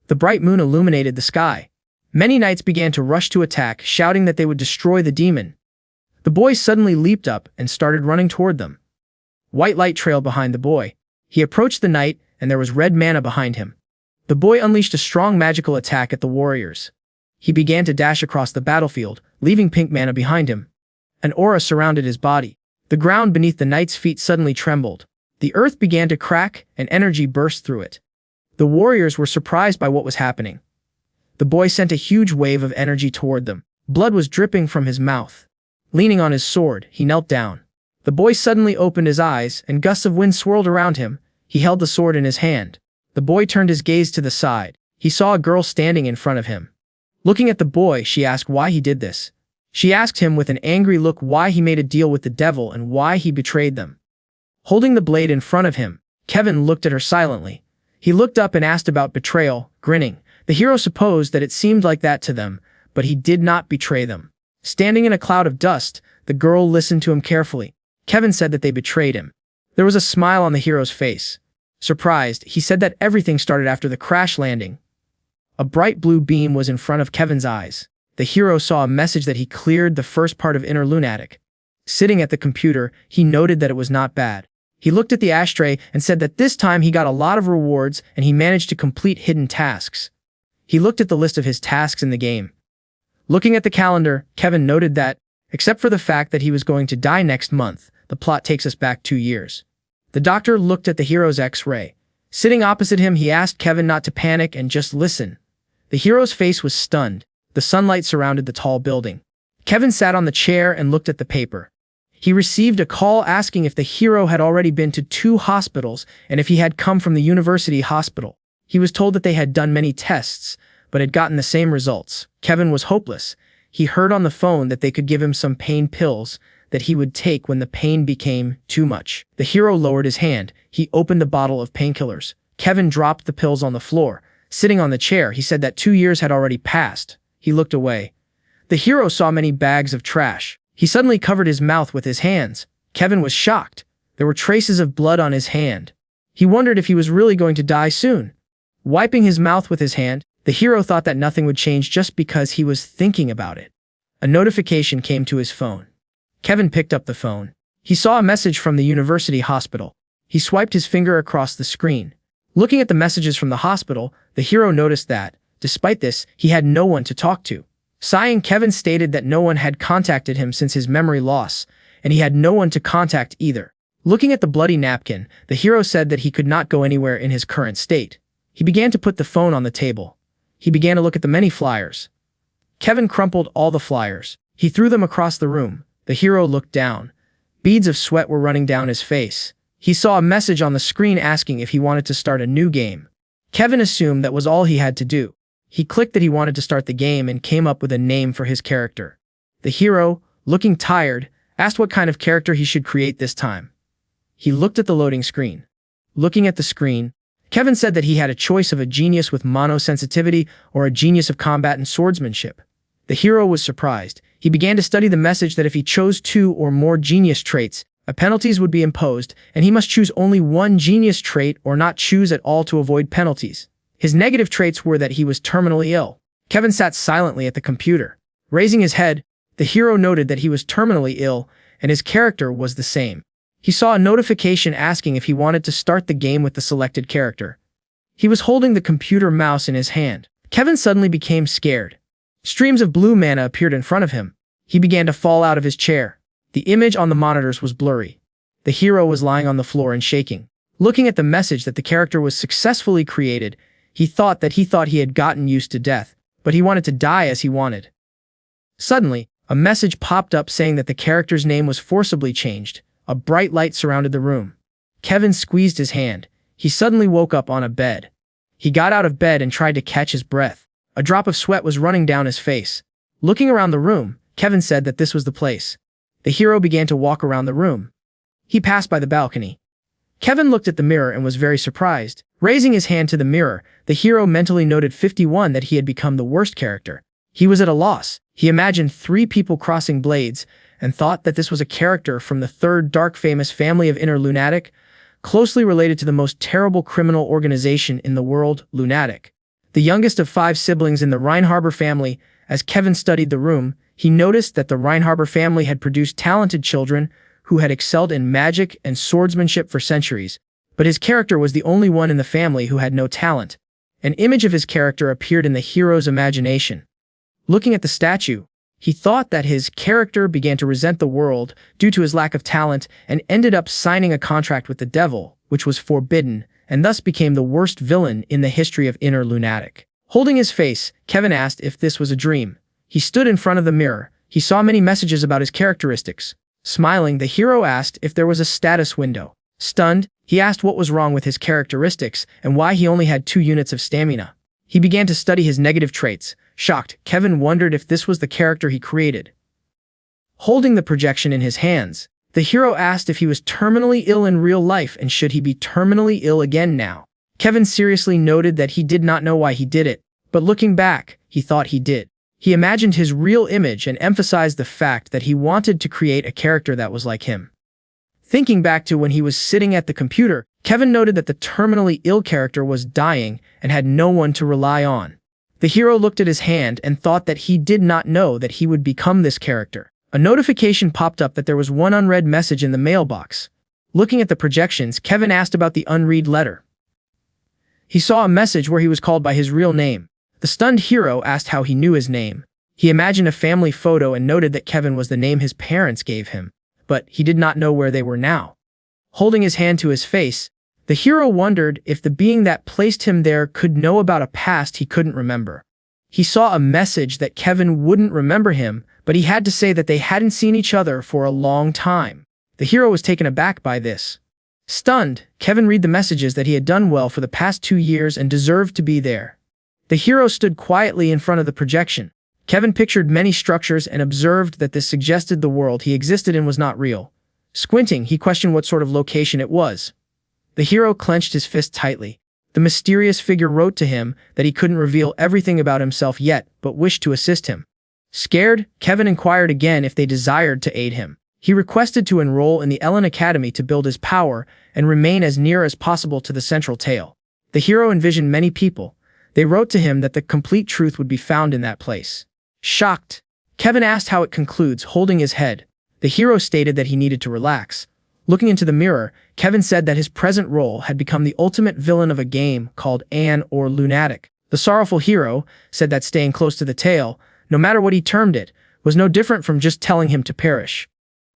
The bright moon illuminated the sky. Many knights began to rush to attack, shouting that they would destroy the demon. The boy suddenly leaped up and started running toward them. White light trailed behind the boy. He approached the knight, and there was red mana behind him. The boy unleashed a strong magical attack at the warriors. He began to dash across the battlefield, leaving pink mana behind him. An aura surrounded his body. The ground beneath the knight's feet suddenly trembled. The earth began to crack, and energy burst through it. The warriors were surprised by what was happening. The boy sent a huge wave of energy toward them. Blood was dripping from his mouth. Leaning on his sword, he knelt down. The boy suddenly opened his eyes, and gusts of wind swirled around him. He held the sword in his hand. The boy turned his gaze to the side. He saw a girl standing in front of him. Looking at the boy, she asked why he did this. She asked him with an angry look why he made a deal with the devil and why he betrayed them. Holding the blade in front of him, Kevin looked at her silently. He looked up and asked about betrayal, grinning. The hero supposed that it seemed like that to them, but he did not betray them. Standing in a cloud of dust, the girl listened to him carefully. Kevin said that they betrayed him. There was a smile on the hero's face. Surprised, he said that everything started after the crash landing. A bright blue beam was in front of Kevin's eyes. The hero saw a message that he cleared the first part of Inner Lunatic. Sitting at the computer, he noted that it was not bad. He looked at the ashtray and said that this time he got a lot of rewards and he managed to complete hidden tasks. He looked at the list of his tasks in the game. Looking at the calendar, Kevin noted that, except for the fact that he was going to die next month, the plot takes us back 2 years. The doctor looked at the hero's X-ray. Sitting opposite him, he asked Kevin not to panic and just listen. The hero's face was stunned. The sunlight surrounded the tall building. Kevin sat on the chair and looked at the paper. He received a call asking if the hero had already been to 2 hospitals and if he had come from the university hospital. He was told that they had done many tests, but had gotten the same results. Kevin was hopeless. He heard on the phone that they could give him some pain pills that he would take when the pain became too much. The hero lowered his hand. He opened the bottle of painkillers. Kevin dropped the pills on the floor. Sitting on the chair, he said that 2 years had already passed. He looked away. The hero saw many bags of trash. He suddenly covered his mouth with his hands. Kevin was shocked. There were traces of blood on his hand. He wondered if he was really going to die soon. Wiping his mouth with his hand, the hero thought that nothing would change just because he was thinking about it. A notification came to his phone. Kevin picked up the phone. He saw a message from the university hospital. He swiped his finger across the screen. Looking at the messages from the hospital, the hero noticed that, despite this, he had no one to talk to. Sighing, Kevin stated that no one had contacted him since his memory loss, and he had no one to contact either. Looking at the bloody napkin, the hero said that he could not go anywhere in his current state. He began to put the phone on the table. He began to look at the many flyers. Kevin crumpled all the flyers. He threw them across the room. The hero looked down. Beads of sweat were running down his face. He saw a message on the screen asking if he wanted to start a new game. Kevin assumed that was all he had to do. He clicked that he wanted to start the game and came up with a name for his character. The hero, looking tired, asked what kind of character he should create this time. He looked at the loading screen. Looking at the screen, Kevin said that he had a choice of a genius with mono-sensitivity or a genius of combat and swordsmanship. The hero was surprised. He began to study the message that if he chose 2 or more genius traits, penalties would be imposed, and he must choose only 1 genius trait or not choose at all to avoid penalties. His negative traits were that he was terminally ill. Kevin sat silently at the computer. Raising his head, the hero noted that he was terminally ill, and his character was the same. He saw a notification asking if he wanted to start the game with the selected character. He was holding the computer mouse in his hand. Kevin suddenly became scared. Streams of blue mana appeared in front of him. He began to fall out of his chair. The image on the monitors was blurry. The hero was lying on the floor and shaking. Looking at the message that the character was successfully created, he thought he had gotten used to death, but he wanted to die as he wanted. Suddenly, a message popped up saying that the character's name was forcibly changed. A bright light surrounded the room. Kevin squeezed his hand. He suddenly woke up on a bed. He got out of bed and tried to catch his breath. A drop of sweat was running down his face. Looking around the room, Kevin said that this was the place. The hero began to walk around the room. He passed by the balcony. Kevin looked at the mirror and was very surprised. Raising his hand to the mirror, the hero mentally noted 51 that he had become the worst character. He was at a loss. He imagined 3 people crossing blades and thought that this was a character from the 3rd dark famous family of Inner Lunatic, closely related to the most terrible criminal organization in the world, Lunatic. the youngest of 5 siblings in the Reinharber family. As Kevin studied the room, he noticed that the Reinharber family had produced talented children who had excelled in magic and swordsmanship for centuries, but his character was the only one in the family who had no talent. An image of his character appeared in the hero's imagination. Looking at the statue, he thought that his character began to resent the world due to his lack of talent and ended up signing a contract with the devil, which was forbidden, and thus became the worst villain in the history of Inner Lunatic. Holding his face, Kevin asked if this was a dream. He stood in front of the mirror. He saw many messages about his characteristics. Smiling, the hero asked if there was a status window. Stunned, he asked what was wrong with his characteristics and why he only had 2 units of stamina. He began to study his negative traits. Shocked, Kevin wondered if this was the character he created. Holding the projection in his hands, the hero asked if he was terminally ill in real life and should he be terminally ill again now. Kevin seriously noted that he did not know why he did it, but looking back, he thought he did. He imagined his real image and emphasized the fact that he wanted to create a character that was like him. Thinking back to when he was sitting at the computer, Kevin noted that the terminally ill character was dying and had no one to rely on. The hero looked at his hand and thought that he did not know that he would become this character. A notification popped up that there was one unread message in the mailbox. Looking at the projections, Kevin asked about the unread letter. He saw a message where he was called by his real name. The stunned hero asked how he knew his name. He imagined a family photo and noted that Kevin was the name his parents gave him, but he did not know where they were now. Holding his hand to his face, the hero wondered if the being that placed him there could know about a past he couldn't remember. He saw a message that Kevin wouldn't remember him, but he had to say that they hadn't seen each other for a long time. The hero was taken aback by this. Stunned, Kevin read the messages that he had done well for the past 2 years and deserved to be there. The hero stood quietly in front of the projection. Kevin pictured many structures and observed that this suggested the world he existed in was not real. Squinting, he questioned what sort of location it was. The hero clenched his fist tightly. The mysterious figure wrote to him that he couldn't reveal everything about himself yet, but wished to assist him. Scared, Kevin inquired again if they desired to aid him. He requested to enroll in the Ellen Academy to build his power and remain as near as possible to the central tale. The hero envisioned many people. They wrote to him that the complete truth would be found in that place. Shocked, Kevin asked how it concludes, holding his head. The hero stated that he needed to relax. Looking into the mirror, Kevin said that his present role had become the ultimate villain of a game called An or Lunatic. The sorrowful hero said that staying close to the tale, no matter what he termed it, was no different from just telling him to perish.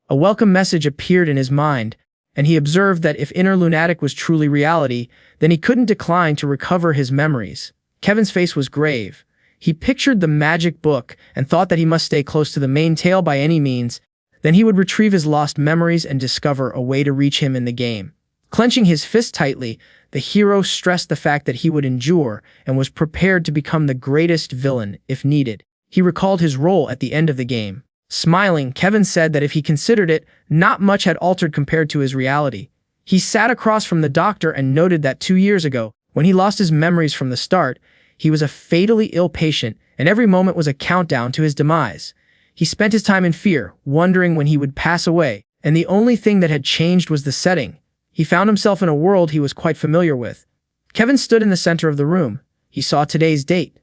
A welcome message appeared in his mind, and he observed that if Inner Lunatic was truly reality, then he couldn't decline to recover his memories. Kevin's face was grave. He pictured the magic book and thought that he must stay close to the main tale by any means. Then he would retrieve his lost memories and discover a way to reach him in the game. Clenching his fist tightly, the hero stressed the fact that he would endure and was prepared to become the greatest villain if needed. He recalled his role at the end of the game. Smiling, Kevin said that if he considered it, not much had altered compared to his reality. He sat across from the doctor and noted that 2 years ago, when he lost his memories from the start, he was a fatally ill patient, and every moment was a countdown to his demise. He spent his time in fear, wondering when he would pass away, and the only thing that had changed was the setting. He found himself in a world he was quite familiar with. Kevin stood in the center of the room. He saw today's date.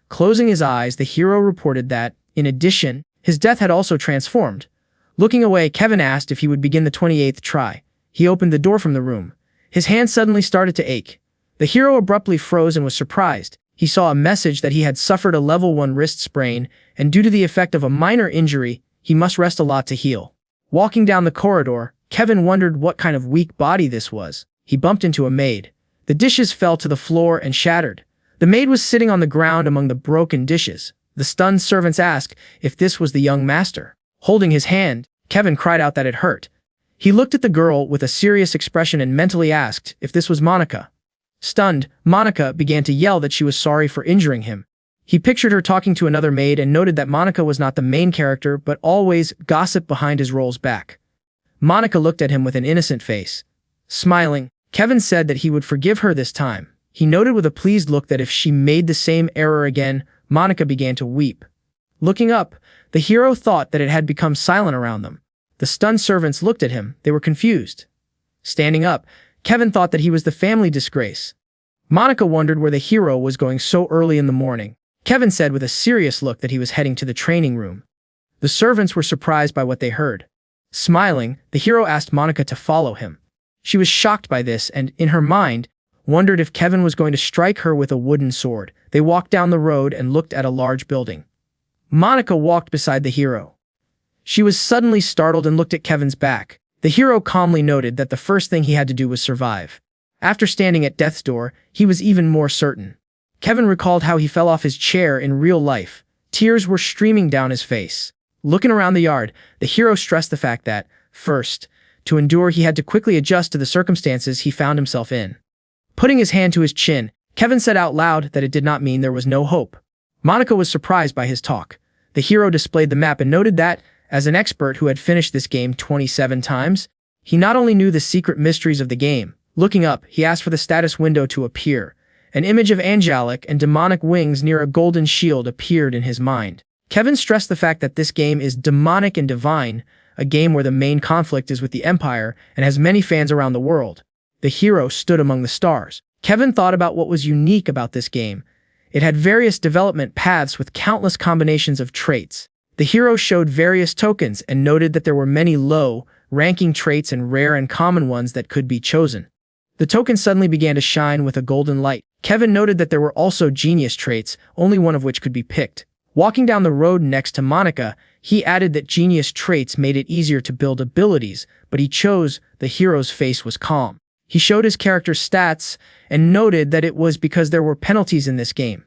Closing his eyes, the hero reported that, in addition, his death had also transformed. Looking away, Kevin asked if he would begin the 28th try. He opened the door from the room. His hand suddenly started to ache. The hero abruptly froze and was surprised. He saw a message that he had suffered a level 1 wrist sprain, and due to the effect of a minor injury, he must rest a lot to heal. Walking down the corridor, Kevin wondered what kind of weak body this was. He bumped into a maid. The dishes fell to the floor and shattered. The maid was sitting on the ground among the broken dishes. The stunned servants asked if this was the young master. Holding his hand, Kevin cried out that it hurt. He looked at the girl with a serious expression and mentally asked if this was Monica. Stunned, Monica began to yell that she was sorry for injuring him. He pictured her talking to another maid and noted that Monica was not the main character but always gossiped behind his role's back. Monica looked at him with an innocent face. Smiling, Kevin said that he would forgive her this time. He noted with a pleased look that if she made the same error again, Monica began to weep. Looking up, the hero thought that it had become silent around them. The stunned servants looked at him. They were confused. Standing up, Kevin thought that he was the family disgrace. Monica wondered where the hero was going so early in the morning. Kevin said with a serious look that he was heading to the training room. The servants were surprised by what they heard. Smiling, the hero asked Monica to follow him. She was shocked by this and, in her mind, wondered if Kevin was going to strike her with a wooden sword. They walked down the road and looked at a large building. Monica walked beside the hero. She was suddenly startled and looked at Kevin's back. The hero calmly noted that the first thing he had to do was survive. After standing at death's door, he was even more certain. Kevin recalled how he fell off his chair in real life. Tears were streaming down his face. Looking around the yard, the hero stressed the fact that, first, to endure he had to quickly adjust to the circumstances he found himself in. Putting his hand to his chin, Kevin said out loud that it did not mean there was no hope. Monica was surprised by his talk. The hero displayed the map and noted that, as an expert who had finished this game 27 times, he not only knew the secret mysteries of the game. Looking up, he asked for the status window to appear. An image of angelic and demonic wings near a golden shield appeared in his mind. Kevin stressed the fact that this game is demonic and divine, a game where the main conflict is with the Empire and has many fans around the world. The hero stood among the stars. Kevin thought about what was unique about this game. It had various development paths with countless combinations of traits. The hero showed various tokens and noted that there were many low-ranking traits and rare and common ones that could be chosen. The token suddenly began to shine with a golden light. Kevin noted that there were also genius traits, only one of which could be picked. Walking down the road next to Monica, he added that genius traits made it easier to build abilities, but he chose the hero's face was calm. He showed his character's stats and noted that it was because there were penalties in this game.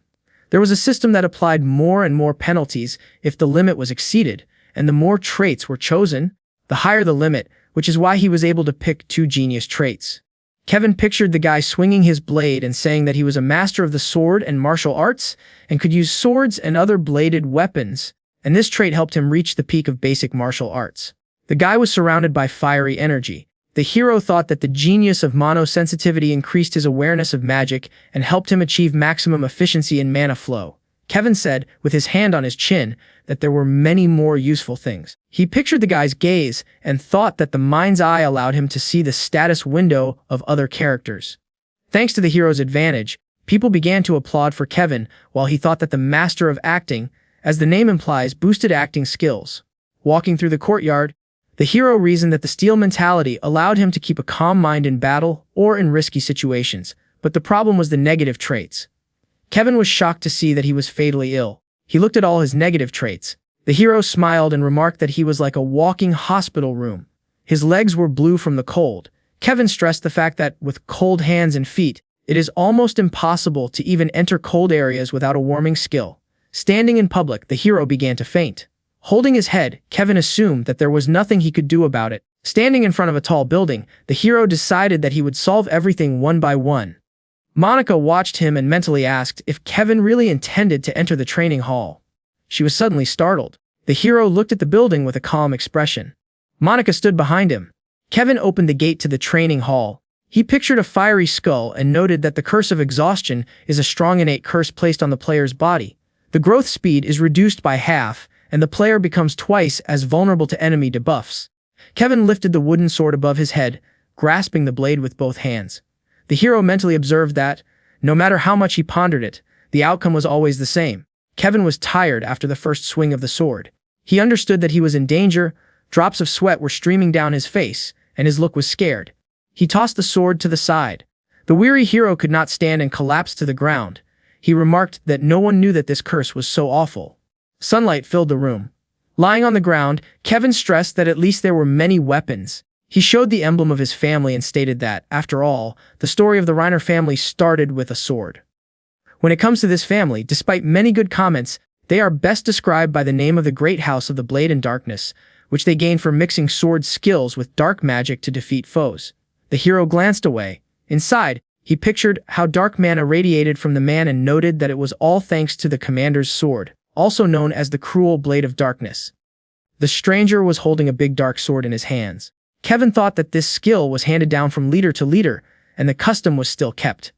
There was a system that applied more and more penalties if the limit was exceeded, and the more traits were chosen, the higher the limit, which is why he was able to pick 2 genius traits. Kevin pictured the guy swinging his blade and saying that he was a master of the sword and martial arts and could use swords and other bladed weapons, and this trait helped him reach the peak of basic martial arts. The guy was surrounded by fiery energy. The hero thought that the genius of mono-sensitivity increased his awareness of magic and helped him achieve maximum efficiency in mana flow. Kevin said, with his hand on his chin, that there were many more useful things. He pictured the guy's gaze and thought that the mind's eye allowed him to see the status window of other characters. Thanks to the hero's advantage, people began to applaud for Kevin, while he thought that the master of acting, as the name implies, boosted acting skills. Walking through the courtyard, the hero reasoned that the steel mentality allowed him to keep a calm mind in battle or in risky situations, but the problem was the negative traits. Kevin was shocked to see that he was fatally ill. He looked at all his negative traits. The hero smiled and remarked that he was like a walking hospital room. His legs were blue from the cold. Kevin stressed the fact that, with cold hands and feet, it is almost impossible to even enter cold areas without a warming skill. Standing in public, the hero began to faint. Holding his head, Kevin assumed that there was nothing he could do about it. Standing in front of a tall building, the hero decided that he would solve everything one by one. Monica watched him and mentally asked if Kevin really intended to enter the training hall. She was suddenly startled. The hero looked at the building with a calm expression. Monica stood behind him. Kevin opened the gate to the training hall. He pictured a fiery skull and noted that the curse of exhaustion is a strong innate curse placed on the player's body. The growth speed is reduced by half, and the player becomes twice as vulnerable to enemy debuffs. Kevin lifted the wooden sword above his head, grasping the blade with both hands. The hero mentally observed that, no matter how much he pondered it, the outcome was always the same. Kevin was tired after the first swing of the sword. He understood that he was in danger, drops of sweat were streaming down his face, and his look was scared. He tossed the sword to the side. The weary hero could not stand and collapsed to the ground. He remarked that no one knew that this curse was so awful. Sunlight filled the room. Lying on the ground, Kevin stressed that at least there were many weapons. He showed the emblem of his family and stated that, after all, the story of the Reiner family started with a sword. When it comes to this family, despite many good comments, they are best described by the name of the Great House of the Blade and Darkness, which they gained for mixing sword skills with dark magic to defeat foes. The hero glanced away. Inside, he pictured how dark mana radiated from the man and noted that it was all thanks to the commander's sword, also known as the Cruel Blade of Darkness. The stranger was holding a big dark sword in his hands. Kevin thought that this skill was handed down from leader to leader, and the custom was still kept.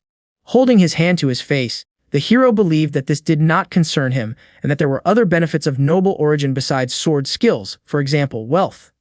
Holding his hand to his face, the hero believed that this did not concern him and that there were other benefits of noble origin besides sword skills, for example, wealth.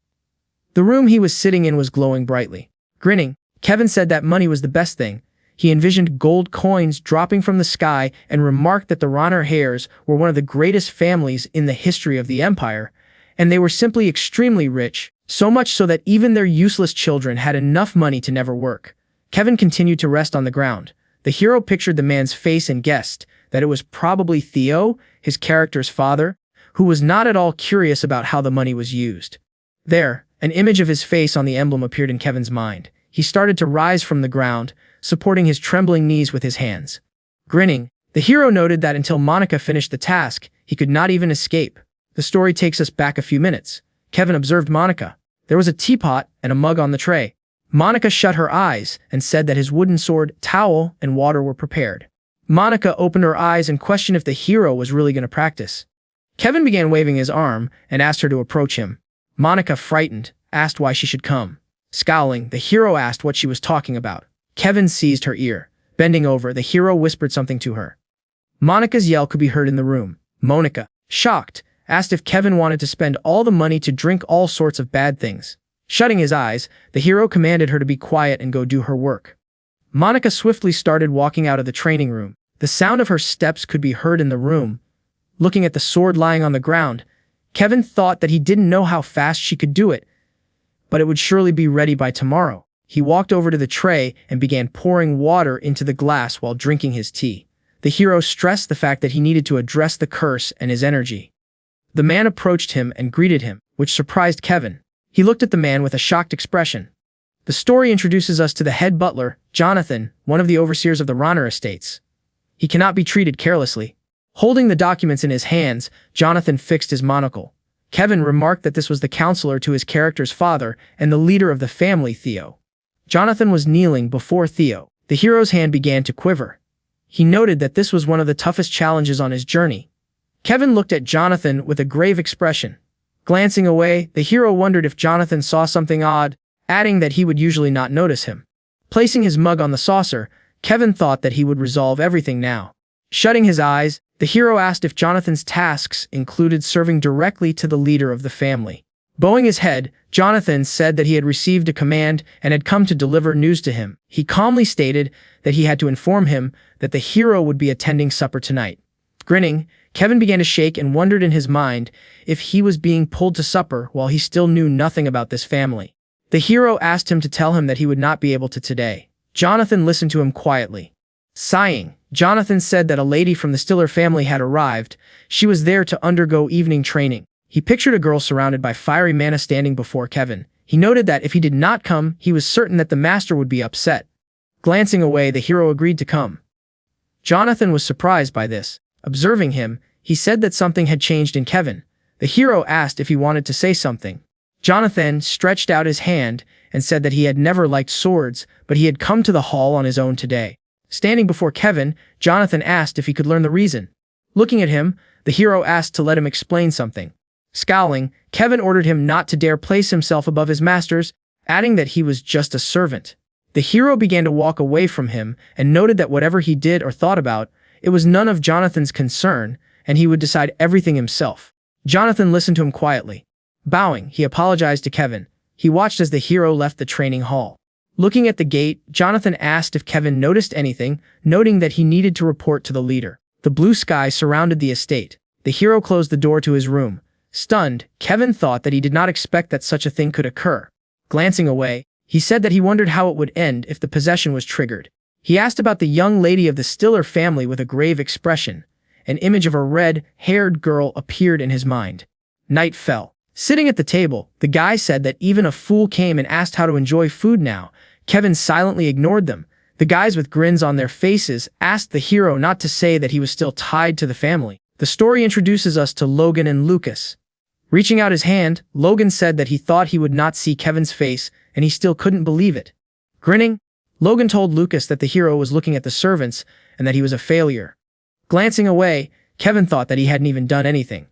The room he was sitting in was glowing brightly. Grinning, Kevin said that money was the best thing. He envisioned gold coins dropping from the sky and remarked that the Ronner heirs were one of the greatest families in the history of the empire, and they were simply extremely rich, so much so that even their useless children had enough money to never work. Kevin continued to rest on the ground. The hero pictured the man's face and guessed that it was probably Theo, his character's father, who was not at all curious about how the money was used. There, an image of his face on the emblem appeared in Kevin's mind. He started to rise from the ground, supporting his trembling knees with his hands. Grinning, the hero noted that until Monica finished the task, he could not even escape. The story takes us back a few minutes. Kevin observed Monica. There was a teapot and a mug on the tray. Monica shut her eyes and said that his wooden sword, towel, and water were prepared. Monica opened her eyes and questioned if the hero was really going to practice. Kevin began waving his arm and asked her to approach him. Monica, frightened, asked why she should come. Scowling, the hero asked what she was talking about. Kevin seized her ear. Bending over, the hero whispered something to her. Monica's yell could be heard in the room. Monica, shocked, asked if Kevin wanted to spend all the money to drink all sorts of bad things. Shutting his eyes, the hero commanded her to be quiet and go do her work. Monica swiftly started walking out of the training room. The sound of her steps could be heard in the room. Looking at the sword lying on the ground, Kevin thought that he didn't know how fast she could do it, but it would surely be ready by tomorrow. He walked over to the tray and began pouring water into the glass while drinking his tea. The hero stressed the fact that he needed to address the curse and his energy. The man approached him and greeted him, which surprised Kevin. He looked at the man with a shocked expression. The story introduces us to the head butler, Jonathan, one of the overseers of the Ronner estates. He cannot be treated carelessly. Holding the documents in his hands, Jonathan fixed his monocle. Kevin remarked that this was the counselor to his character's father and the leader of the family, Theo. Jonathan was kneeling before Theo. The hero's hand began to quiver. He noted that this was one of the toughest challenges on his journey. Kevin looked at Jonathan with a grave expression. Glancing away, the hero wondered if Jonathan saw something odd, adding that he would usually not notice him. Placing his mug on the saucer, Kevin thought that he would resolve everything now. Shutting his eyes, the hero asked if Jonathan's tasks included serving directly to the leader of the family. Bowing his head, Jonathan said that he had received a command and had come to deliver news to him. He calmly stated that he had to inform him that the hero would be attending supper tonight. Grinning, Kevin began to shake and wondered in his mind if he was being pulled to supper while he still knew nothing about this family. The hero asked him to tell him that he would not be able to today. Jonathan listened to him quietly. Sighing, Jonathan said that a lady from the Stiller family had arrived. She was there to undergo evening training. He pictured a girl surrounded by fiery mana standing before Kevin. He noted that if he did not come, he was certain that the master would be upset. Glancing away, the hero agreed to come. Jonathan was surprised by this. Observing him, he said that something had changed in Kevin. The hero asked if he wanted to say something. Jonathan stretched out his hand and said that he had never liked swords, but he had come to the hall on his own today. Standing before Kevin, Jonathan asked if he could learn the reason. Looking at him, the hero asked to let him explain something. Scowling, Kevin ordered him not to dare place himself above his masters, adding that he was just a servant. The hero began to walk away from him and noted that whatever he did or thought about, it was none of Jonathan's concern, and he would decide everything himself. Jonathan listened to him quietly. Bowing, he apologized to Kevin. He watched as the hero left the training hall. Looking at the gate, Jonathan asked if Kevin noticed anything, noting that he needed to report to the leader. The blue sky surrounded the estate. The hero closed the door to his room. Stunned, Kevin thought that he did not expect that such a thing could occur. Glancing away, he said that he wondered how it would end if the possession was triggered. He asked about the young lady of the Stiller family with a grave expression. An image of a red-haired girl appeared in his mind. Night fell. Sitting at the table, the guy said that even a fool came and asked how to enjoy food now. Kevin silently ignored them. The guys with grins on their faces asked the hero not to say that he was still tied to the family. The story introduces us to Logan and Lucas. Reaching out his hand, Logan said that he thought he would not see Kevin's face, and he still couldn't believe it. Grinning, Logan told Lucas that the hero was looking at the servants and that he was a failure. Glancing away, Kevin thought that he hadn't even done anything.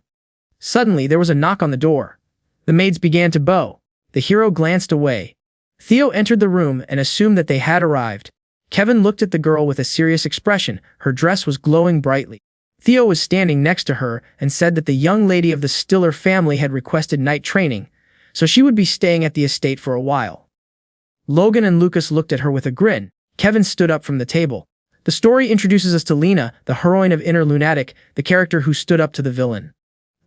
Suddenly, there was a knock on the door. The maids began to bow. The hero glanced away. Theo entered the room and assumed that they had arrived. Kevin looked at the girl with a serious expression. Her dress was glowing brightly. Theo was standing next to her and said that the young lady of the Stiller family had requested night training, so she would be staying at the estate for a while. Logan and Lucas looked at her with a grin. Kevin stood up from the table. The story introduces us to Lena, the heroine of Inner Lunatic, the character who stood up to the villain.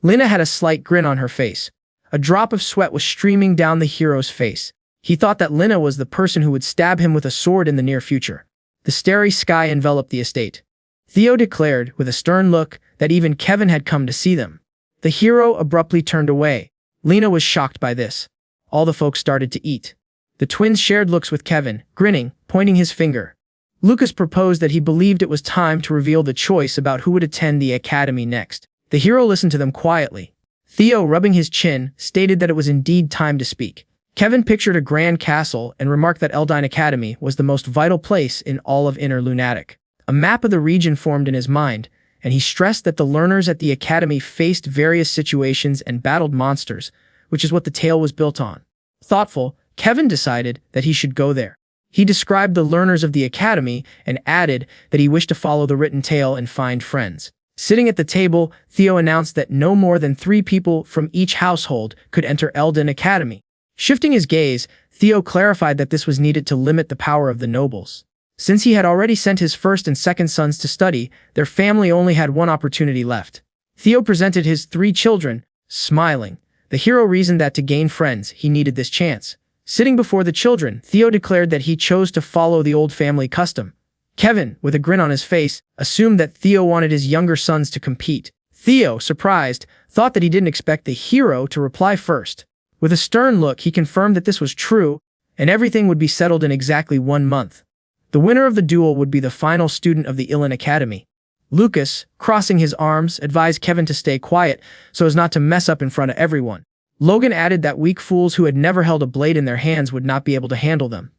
Lena had a slight grin on her face. A drop of sweat was streaming down the hero's face. He thought that Lena was the person who would stab him with a sword in the near future. The starry sky enveloped the estate. Theo declared, with a stern look, that even Kevin had come to see them. The hero abruptly turned away. Lena was shocked by this. All the folks started to eat. The twins shared looks with Kevin, grinning, pointing his finger. Lucas proposed that he believed it was time to reveal the choice about who would attend the academy next. The hero listened to them quietly. Theo, rubbing his chin, stated that it was indeed time to speak. Kevin pictured a grand castle and remarked that Eldine Academy was the most vital place in all of Inner Lunatic. A map of the region formed in his mind, and he stressed that the learners at the academy faced various situations and battled monsters, which is what the tale was built on. Thoughtful, Kevin decided that he should go there. He described the learners of the academy and added that he wished to follow the written tale and find friends. Sitting at the table, Theo announced that no more than 3 people from each household could enter Eldine Academy. Shifting his gaze, Theo clarified that this was needed to limit the power of the nobles. Since he had already sent his first and second sons to study, their family only had one opportunity left. Theo presented his 3 children, smiling. The hero reasoned that to gain friends, he needed this chance. Sitting before the children, Theo declared that he chose to follow the old family custom. Kevin, with a grin on his face, assumed that Theo wanted his younger sons to compete. Theo, surprised, thought that he didn't expect the hero to reply first. With a stern look, he confirmed that this was true, and everything would be settled in exactly 1 month. The winner of the duel would be the final student of the Eldine Academy. Lucas, crossing his arms, advised Kevin to stay quiet so as not to mess up in front of everyone. Logan added that weak fools who had never held a blade in their hands would not be able to handle them.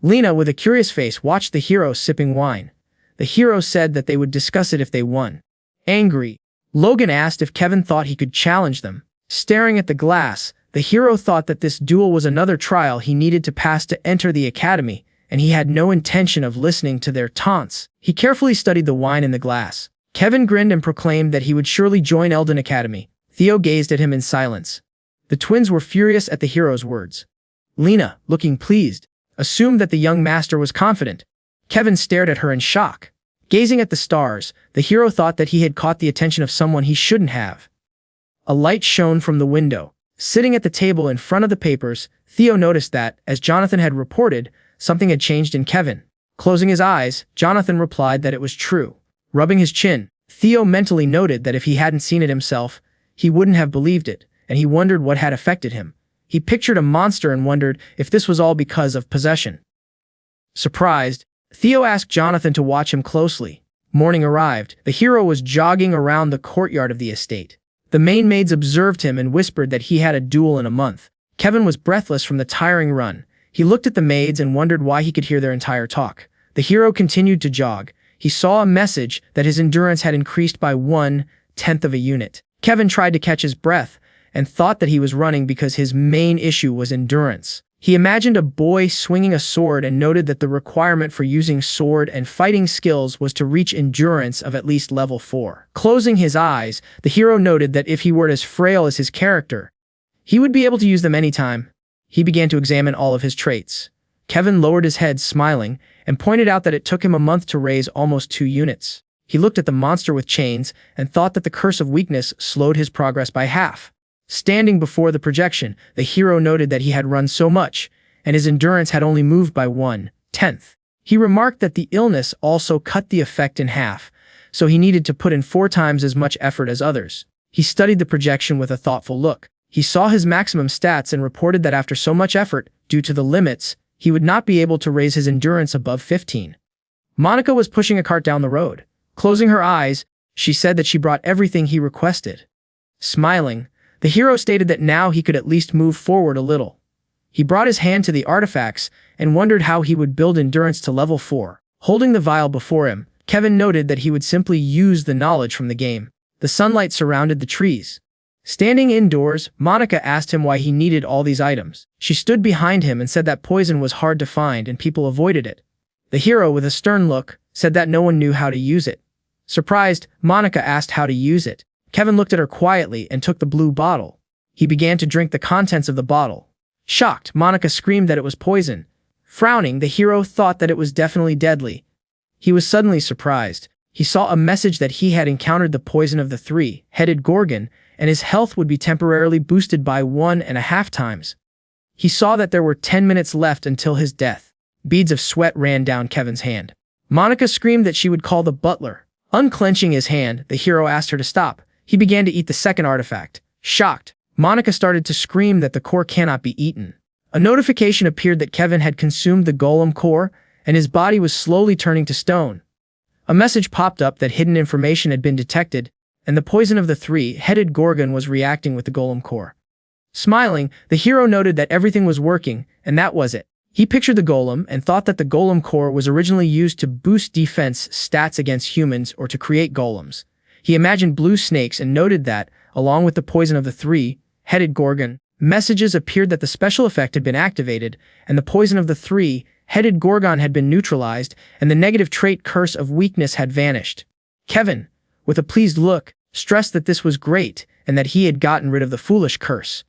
Lena, with a curious face, watched the hero sipping wine. The hero said that they would discuss it if they won. Angry, Logan asked if Kevin thought he could challenge them. Staring at the glass, the hero thought that this duel was another trial he needed to pass to enter the academy, and he had no intention of listening to their taunts. He carefully studied the wine in the glass. Kevin grinned and proclaimed that he would surely join Eldine Academy. Theo gazed at him in silence. The twins were furious at the hero's words. Lena, looking pleased, assumed that the young master was confident. Kevin stared at her in shock. Gazing at the stars, the hero thought that he had caught the attention of someone he shouldn't have. A light shone from the window. Sitting at the table in front of the papers, Theo noticed that, as Jonathan had reported, something had changed in Kevin. Closing his eyes, Jonathan replied that it was true. Rubbing his chin, Theo mentally noted that if he hadn't seen it himself, he wouldn't have believed it, and he wondered what had affected him. He pictured a monster and wondered if this was all because of possession. Surprised, Theo asked Jonathan to watch him closely. Morning arrived. The hero was jogging around the courtyard of the estate. The main maids observed him and whispered that he had a duel in a month. Kevin was breathless from the tiring run. He looked at the maids and wondered why he could hear their entire talk. The hero continued to jog. He saw a message that his endurance had increased by 1/10 of a unit. Kevin tried to catch his breath and thought that he was running because his main issue was endurance. He imagined a boy swinging a sword and noted that the requirement for using sword and fighting skills was to reach endurance of at least level 4. Closing his eyes, the hero noted that if he were as frail as his character, he would be able to use them anytime. He began to examine all of his traits. Kevin lowered his head, smiling, and pointed out that it took him a month to raise almost 2 units. He looked at the monster with chains and thought that the curse of weakness slowed his progress by half. Standing before the projection, the hero noted that he had run so much, and his endurance had only moved by 1/10. He remarked that the illness also cut the effect in half, so he needed to put in 4 times as much effort as others. He studied the projection with a thoughtful look. He saw his maximum stats and reported that after so much effort, due to the limits, he would not be able to raise his endurance above 15. Monica was pushing a cart down the road. Closing her eyes, she said that she brought everything he requested. Smiling, the hero stated that now he could at least move forward a little. He brought his hand to the artifacts and wondered how he would build endurance to level 4. Holding the vial before him, Kevin noted that he would simply use the knowledge from the game. The sunlight surrounded the trees. Standing indoors, Monica asked him why he needed all these items. She stood behind him and said that poison was hard to find and people avoided it. The hero, with a stern look, said that no one knew how to use it. Surprised, Monica asked how to use it. Kevin looked at her quietly and took the blue bottle. He began to drink the contents of the bottle. Shocked, Monica screamed that it was poison. Frowning, the hero thought that it was definitely deadly. He was suddenly surprised. He saw a message that he had encountered the poison of the three-headed gorgon, and his health would be temporarily boosted by 1.5 times. He saw that there were 10 minutes left until his death. Beads of sweat ran down Kevin's hand. Monica screamed that she would call the butler. Unclenching his hand, the hero asked her to stop. He began to eat the second artifact. Shocked, Monica started to scream that the core cannot be eaten. A notification appeared that Kevin had consumed the golem core, and his body was slowly turning to stone. A message popped up that hidden information had been detected, and the poison of the three-headed gorgon was reacting with the golem core. Smiling, the hero noted that everything was working, and that was it. He pictured the golem and thought that the golem core was originally used to boost defense stats against humans or to create golems. He imagined blue snakes and noted that, along with the poison of the three-headed gorgon, messages appeared that the special effect had been activated, and the poison of the three-headed gorgon had been neutralized, and the negative trait curse of weakness had vanished. Kevin, with a pleased look, stressed that this was great and that he had gotten rid of the foolish curse.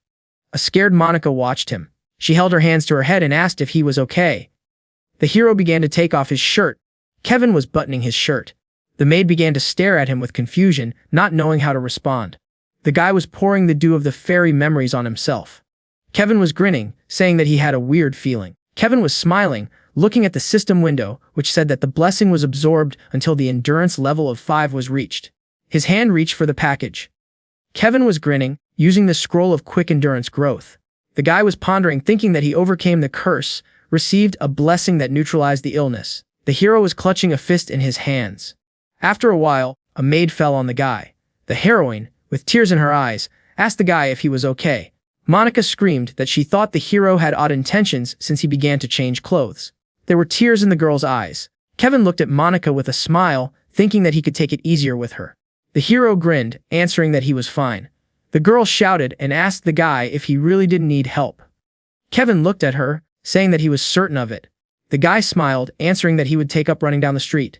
A scared Monica watched him. She held her hands to her head and asked if he was okay. The hero began to take off his shirt. Kevin was buttoning his shirt. The maid began to stare at him with confusion, not knowing how to respond. The guy was pouring the dew of the fairy memories on himself. Kevin was grinning, saying that he had a weird feeling. Kevin was smiling, looking at the system window, which said that the blessing was absorbed until the endurance level of 5 was reached. His hand reached for the package. Kevin was grinning, using the scroll of quick endurance growth. The guy was pondering, thinking that he overcame the curse, received a blessing that neutralized the illness. The hero was clutching a fist in his hands. After a while, a maid fell on the guy. The heroine, with tears in her eyes, asked the guy if he was okay. Monica screamed that she thought the hero had odd intentions since he began to change clothes. There were tears in the girl's eyes. Kevin looked at Monica with a smile, thinking that he could take it easier with her. The hero grinned, answering that he was fine. The girl shouted and asked the guy if he really didn't need help. Kevin looked at her, saying that he was certain of it. The guy smiled, answering that he would take up running down the street.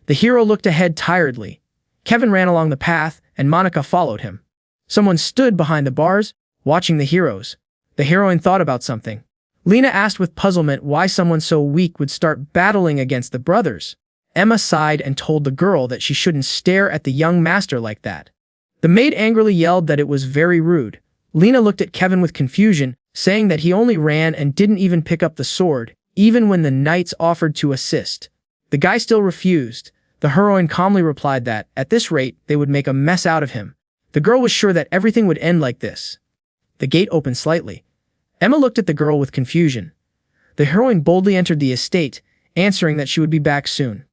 The hero looked ahead tiredly. Kevin ran along the path, and Monica followed him. Someone stood behind the bars, watching the heroes. The heroine thought about something. Lena asked with puzzlement why someone so weak would start battling against the brothers. Emma sighed and told the girl that she shouldn't stare at the young master like that. The maid angrily yelled that it was very rude. Lena looked at Kevin with confusion, saying that he only ran and didn't even pick up the sword, even when the knights offered to assist. The guy still refused. The heroine calmly replied that, at this rate, they would make a mess out of him. The girl was sure that everything would end like this. The gate opened slightly. Emma looked at the girl with confusion. The heroine boldly entered the estate, answering that she would be back soon.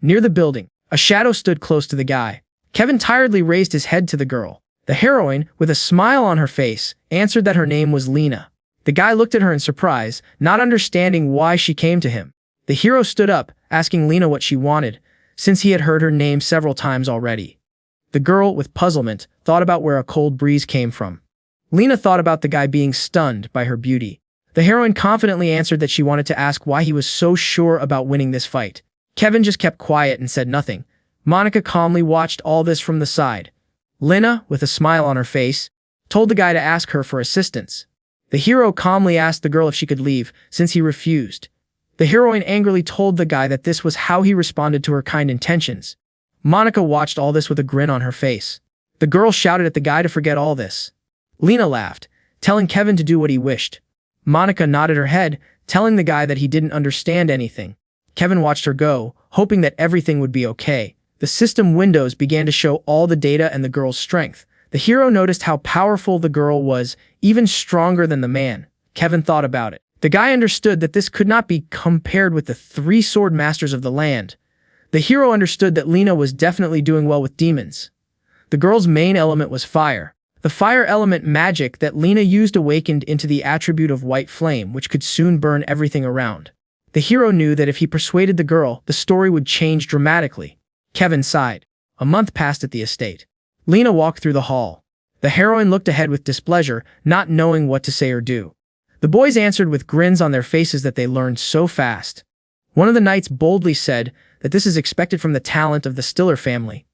Near the building, a shadow stood close to the guy. Kevin tiredly raised his head to the girl. The heroine, with a smile on her face, answered that her name was Lena. The guy looked at her in surprise, not understanding why she came to him. The hero stood up, asking Lena what she wanted, since he had heard her name several times already. The girl, with puzzlement, thought about where a cold breeze came from. Lena thought about the guy being stunned by her beauty. The heroine confidently answered that she wanted to ask why he was so sure about winning this fight. Kevin just kept quiet and said nothing. Monica calmly watched all this from the side. Lena, with a smile on her face, told the guy to ask her for assistance. The hero calmly asked the girl if she could leave, since he refused. The heroine angrily told the guy that this was how he responded to her kind intentions. Monica watched all this with a grin on her face. The girl shouted at the guy to forget all this. Lena laughed, telling Kevin to do what he wished. Monica nodded her head, telling the guy that he didn't understand anything. Kevin watched her go, hoping that everything would be okay. The system windows began to show all the data and the girl's strength. The hero noticed how powerful the girl was, even stronger than the man. Kevin thought about it. The guy understood that this could not be compared with the 3 sword masters of the land. The hero understood that Lena was definitely doing well with demons. The girl's main element was fire. The fire element magic that Lena used awakened into the attribute of white flame, which could soon burn everything around. The hero knew that if he persuaded the girl, the story would change dramatically. Kevin sighed. A month passed at the estate. Lena walked through the hall. The heroine looked ahead with displeasure, not knowing what to say or do. The boys answered with grins on their faces that they learned so fast. One of the knights boldly said that this is expected from the talent of the Stiller family.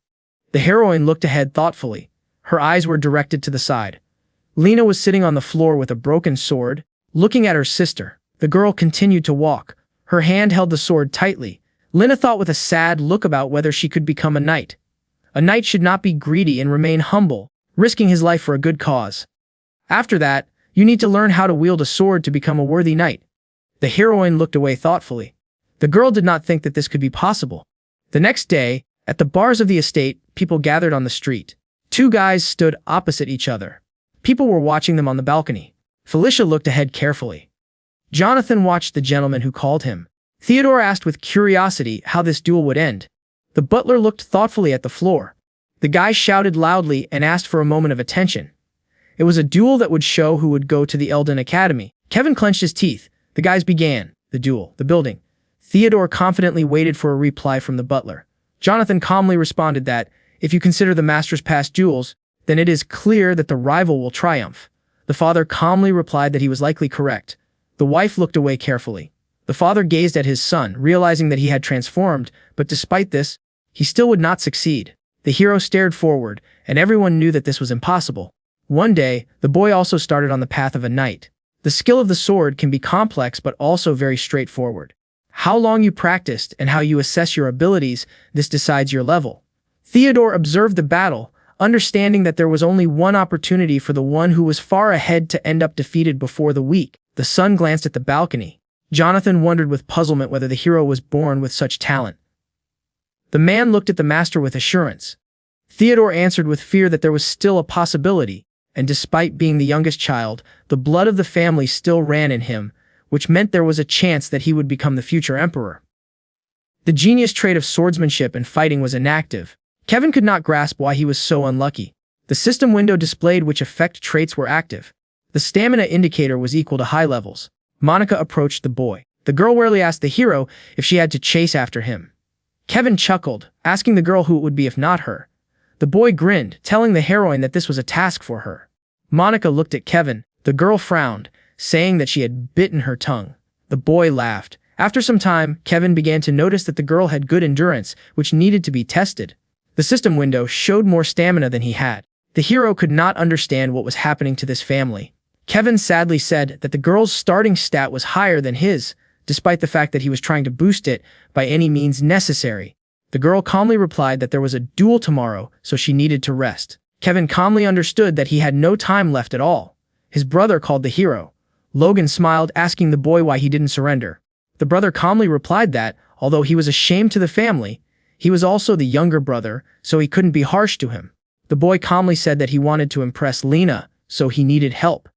The heroine looked ahead thoughtfully. Her eyes were directed to the side. Lena was sitting on the floor with a broken sword, looking at her sister. The The girl continued to walk. Her hand held the sword tightly. Lina thought with a sad look about whether she could become a knight. A knight should not be greedy and remain humble, risking his life for a good cause. After that, you need to learn how to wield a sword to become a worthy knight. The heroine looked away thoughtfully. The girl did not think that this could be possible. The next day, at the bars of the estate, people gathered on the street. Two guys stood opposite each other. People were watching them on the balcony. Felicia looked ahead carefully. Jonathan watched the gentleman who called him. Theodore asked with curiosity how this duel would end. The butler looked thoughtfully at the floor. The guy shouted loudly and asked for a moment of attention. It was a duel that would show who would go to the Elden Academy. Kevin clenched his teeth. The guys began. The duel. The building. Theodore confidently waited for a reply from the butler. Jonathan calmly responded that, if you consider the master's past duels, then it is clear that the rival will triumph. The father calmly replied that he was likely correct. The wife looked away carefully. The father gazed at his son, realizing that he had transformed, but despite this, he still would not succeed. The hero stared forward, and everyone knew that this was impossible. One day, the boy also started on the path of a knight. The skill of the sword can be complex but also very straightforward. How long you practiced and how you assess your abilities, this decides your level. Theodore observed the battle, understanding that there was only one opportunity for the one who was far ahead to end up defeated before the weak. The son glanced at the balcony. Jonathan wondered with puzzlement whether the hero was born with such talent. The man looked at the master with assurance. Theodore answered with fear that there was still a possibility, and despite being the youngest child, the blood of the family still ran in him, which meant there was a chance that he would become the future emperor. The genius trait of swordsmanship and fighting was inactive. Kevin could not grasp why he was so unlucky. The system window displayed which effect traits were active. The stamina indicator was equal to high levels. Monica approached the boy. The girl warily asked the hero if she had to chase after him. Kevin chuckled, asking the girl who it would be if not her. The boy grinned, telling the heroine that this was a task for her. Monica looked at Kevin. The girl frowned, saying that she had bitten her tongue. The boy laughed. After some time, Kevin began to notice that the girl had good endurance, which needed to be tested. The system window showed more stamina than he had. The hero could not understand what was happening to this family. Kevin sadly said that the girl's starting stat was higher than his, despite the fact that he was trying to boost it by any means necessary. The girl calmly replied that there was a duel tomorrow, so she needed to rest. Kevin calmly understood that he had no time left at all. His brother called the hero. Logan smiled, asking the boy why he didn't surrender. The brother calmly replied that, although he was a shame to the family, he was also the younger brother, so he couldn't be harsh to him. The boy calmly said that he wanted to impress Lina, so he needed help.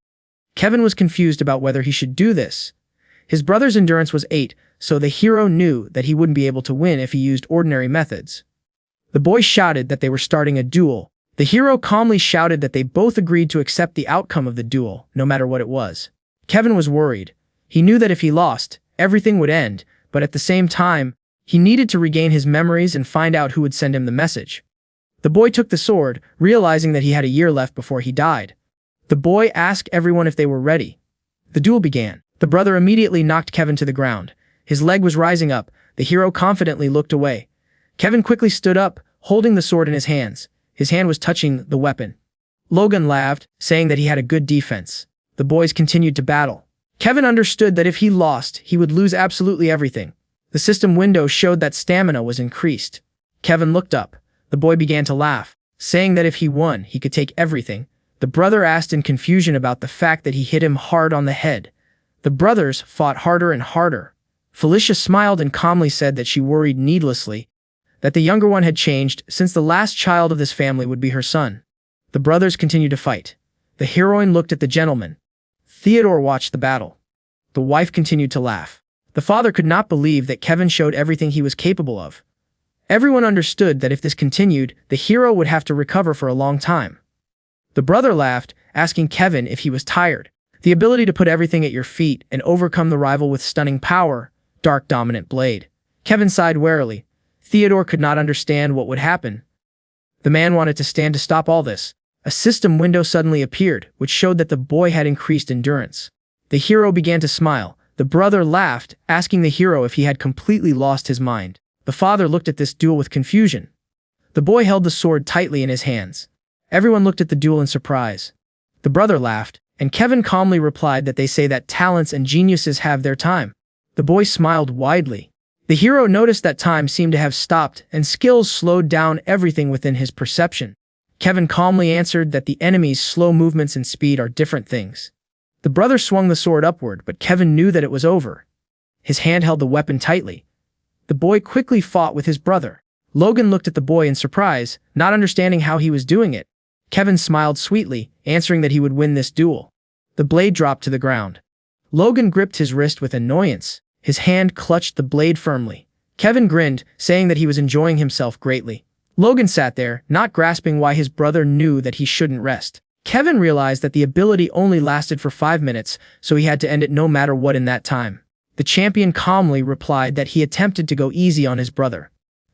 Kevin was confused about whether he should do this. His brother's endurance was 8, so the hero knew that he wouldn't be able to win if he used ordinary methods. The boy shouted that they were starting a duel. The hero calmly shouted that they both agreed to accept the outcome of the duel, no matter what it was. Kevin was worried. He knew that if he lost, everything would end, but at the same time, he needed to regain his memories and find out who would send him the message. The boy took the sword, realizing that he had a year left before he died. The boy asked everyone if they were ready. The duel began. The brother immediately knocked Kevin to the ground. His leg was rising up. The hero confidently looked away. Kevin quickly stood up, holding the sword in his hands. His hand was touching the weapon. Logan laughed, saying that he had a good defense. The boys continued to battle. Kevin understood that if he lost, he would lose absolutely everything. The system window showed that stamina was increased. Kevin looked up. The boy began to laugh, saying that if he won, he could take everything. The brother asked in confusion about the fact that he hit him hard on the head. The brothers fought harder and harder. Felicia smiled and calmly said that she worried needlessly, that the younger one had changed since the last child of this family would be her son. The brothers continued to fight. The heroine looked at the gentleman. Theodore watched the battle. The wife continued to laugh. The father could not believe that Kevin showed everything he was capable of. Everyone understood that if this continued, the hero would have to recover for a long time. The brother laughed, asking Kevin if he was tired. The ability to put everything at your feet and overcome the rival with stunning power, dark dominant blade. Kevin sighed warily. Theodore could not understand what would happen. The man wanted to stand to stop all this. A system window suddenly appeared, which showed that the boy had increased endurance. The hero began to smile. The brother laughed, asking the hero if he had completely lost his mind. The father looked at this duel with confusion. The boy held the sword tightly in his hands. Everyone looked at the duel in surprise. The brother laughed. And Kevin calmly replied that they say that talents and geniuses have their time. The boy smiled widely. The hero noticed that time seemed to have stopped and skills slowed down everything within his perception. Kevin calmly answered that the enemy's slow movements and speed are different things. The brother swung the sword upward, but Kevin knew that it was over. His hand held the weapon tightly. The boy quickly fought with his brother. Logan looked at the boy in surprise, not understanding how he was doing it. Kevin smiled sweetly, answering that he would win this duel. The blade dropped to the ground. Logan gripped his wrist with annoyance. His hand clutched the blade firmly. Kevin grinned, saying that he was enjoying himself greatly. Logan sat there, not grasping why his brother knew that he shouldn't rest. Kevin realized that the ability only lasted for 5 minutes, so he had to end it no matter what in that time. The champion calmly replied that he attempted to go easy on his brother.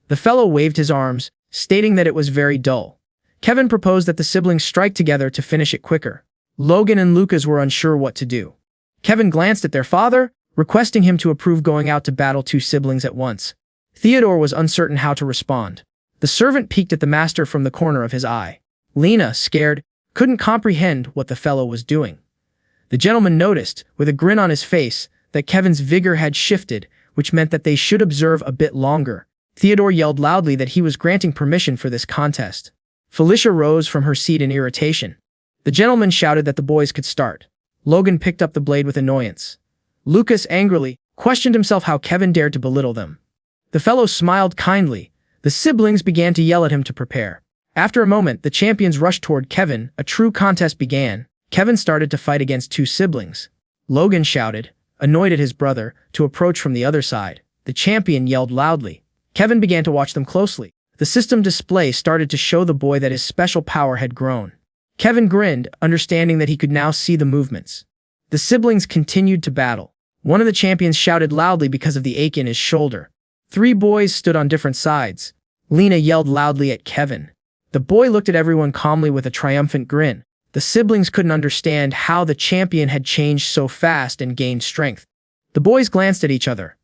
The fellow waved his arms, stating that it was very dull. Kevin proposed that the siblings strike together to finish it quicker. Logan and Lucas were unsure what to do. Kevin glanced at their father, requesting him to approve going out to battle 2 siblings at once. Theodore was uncertain how to respond. The servant peeked at the master from the corner of his eye. Lena, scared, couldn't comprehend what the fellow was doing. The gentleman noticed, with a grin on his face, that Kevin's vigor had shifted, which meant that they should observe a bit longer. Theodore yelled loudly that he was granting permission for this contest. Felicia rose from her seat in irritation. The gentleman shouted that the boys could start. Logan picked up the blade with annoyance. Lucas angrily questioned himself how Kevin dared to belittle them. The fellow smiled kindly. The siblings began to yell at him to prepare. After a moment, the champions rushed toward Kevin. A true contest began. Kevin started to fight against 2 siblings. Logan shouted, annoyed at his brother, to approach from the other side. The champion yelled loudly. Kevin began to watch them closely. The system display started to show the boy that his special power had grown. Kevin grinned, understanding that he could now see the movements. The siblings continued to battle. One of the champions shouted loudly because of the ache in his shoulder. 3 boys stood on different sides. Lena yelled loudly at Kevin. The boy looked at everyone calmly with a triumphant grin. The siblings couldn't understand how the champion had changed so fast and gained strength. The boys glanced at each other.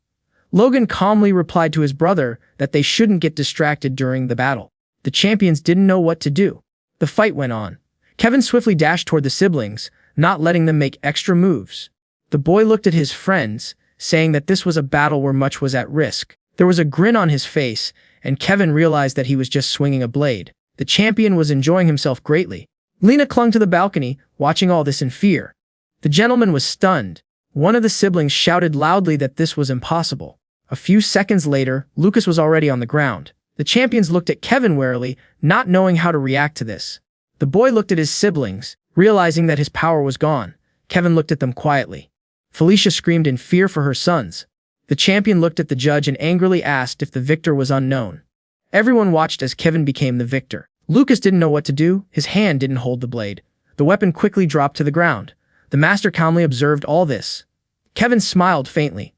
Logan calmly replied to his brother that they shouldn't get distracted during the battle. The champions didn't know what to do. The fight went on. Kevin swiftly dashed toward the siblings, not letting them make extra moves. The boy looked at his friends, saying that this was a battle where much was at risk. There was a grin on his face, and Kevin realized that he was just swinging a blade. The champion was enjoying himself greatly. Lena clung to the balcony, watching all this in fear. The gentleman was stunned. One of the siblings shouted loudly that this was impossible. A few seconds later, Lucas was already on the ground. The champions looked at Kevin warily, not knowing how to react to this. The boy looked at his siblings, realizing that his power was gone. Kevin looked at them quietly. Felicia screamed in fear for her sons. The champion looked at the judge and angrily asked if the victor was unknown. Everyone watched as Kevin became the victor. Lucas didn't know what to do. His hand didn't hold the blade. The weapon quickly dropped to the ground. The master calmly observed all this. Kevin smiled faintly.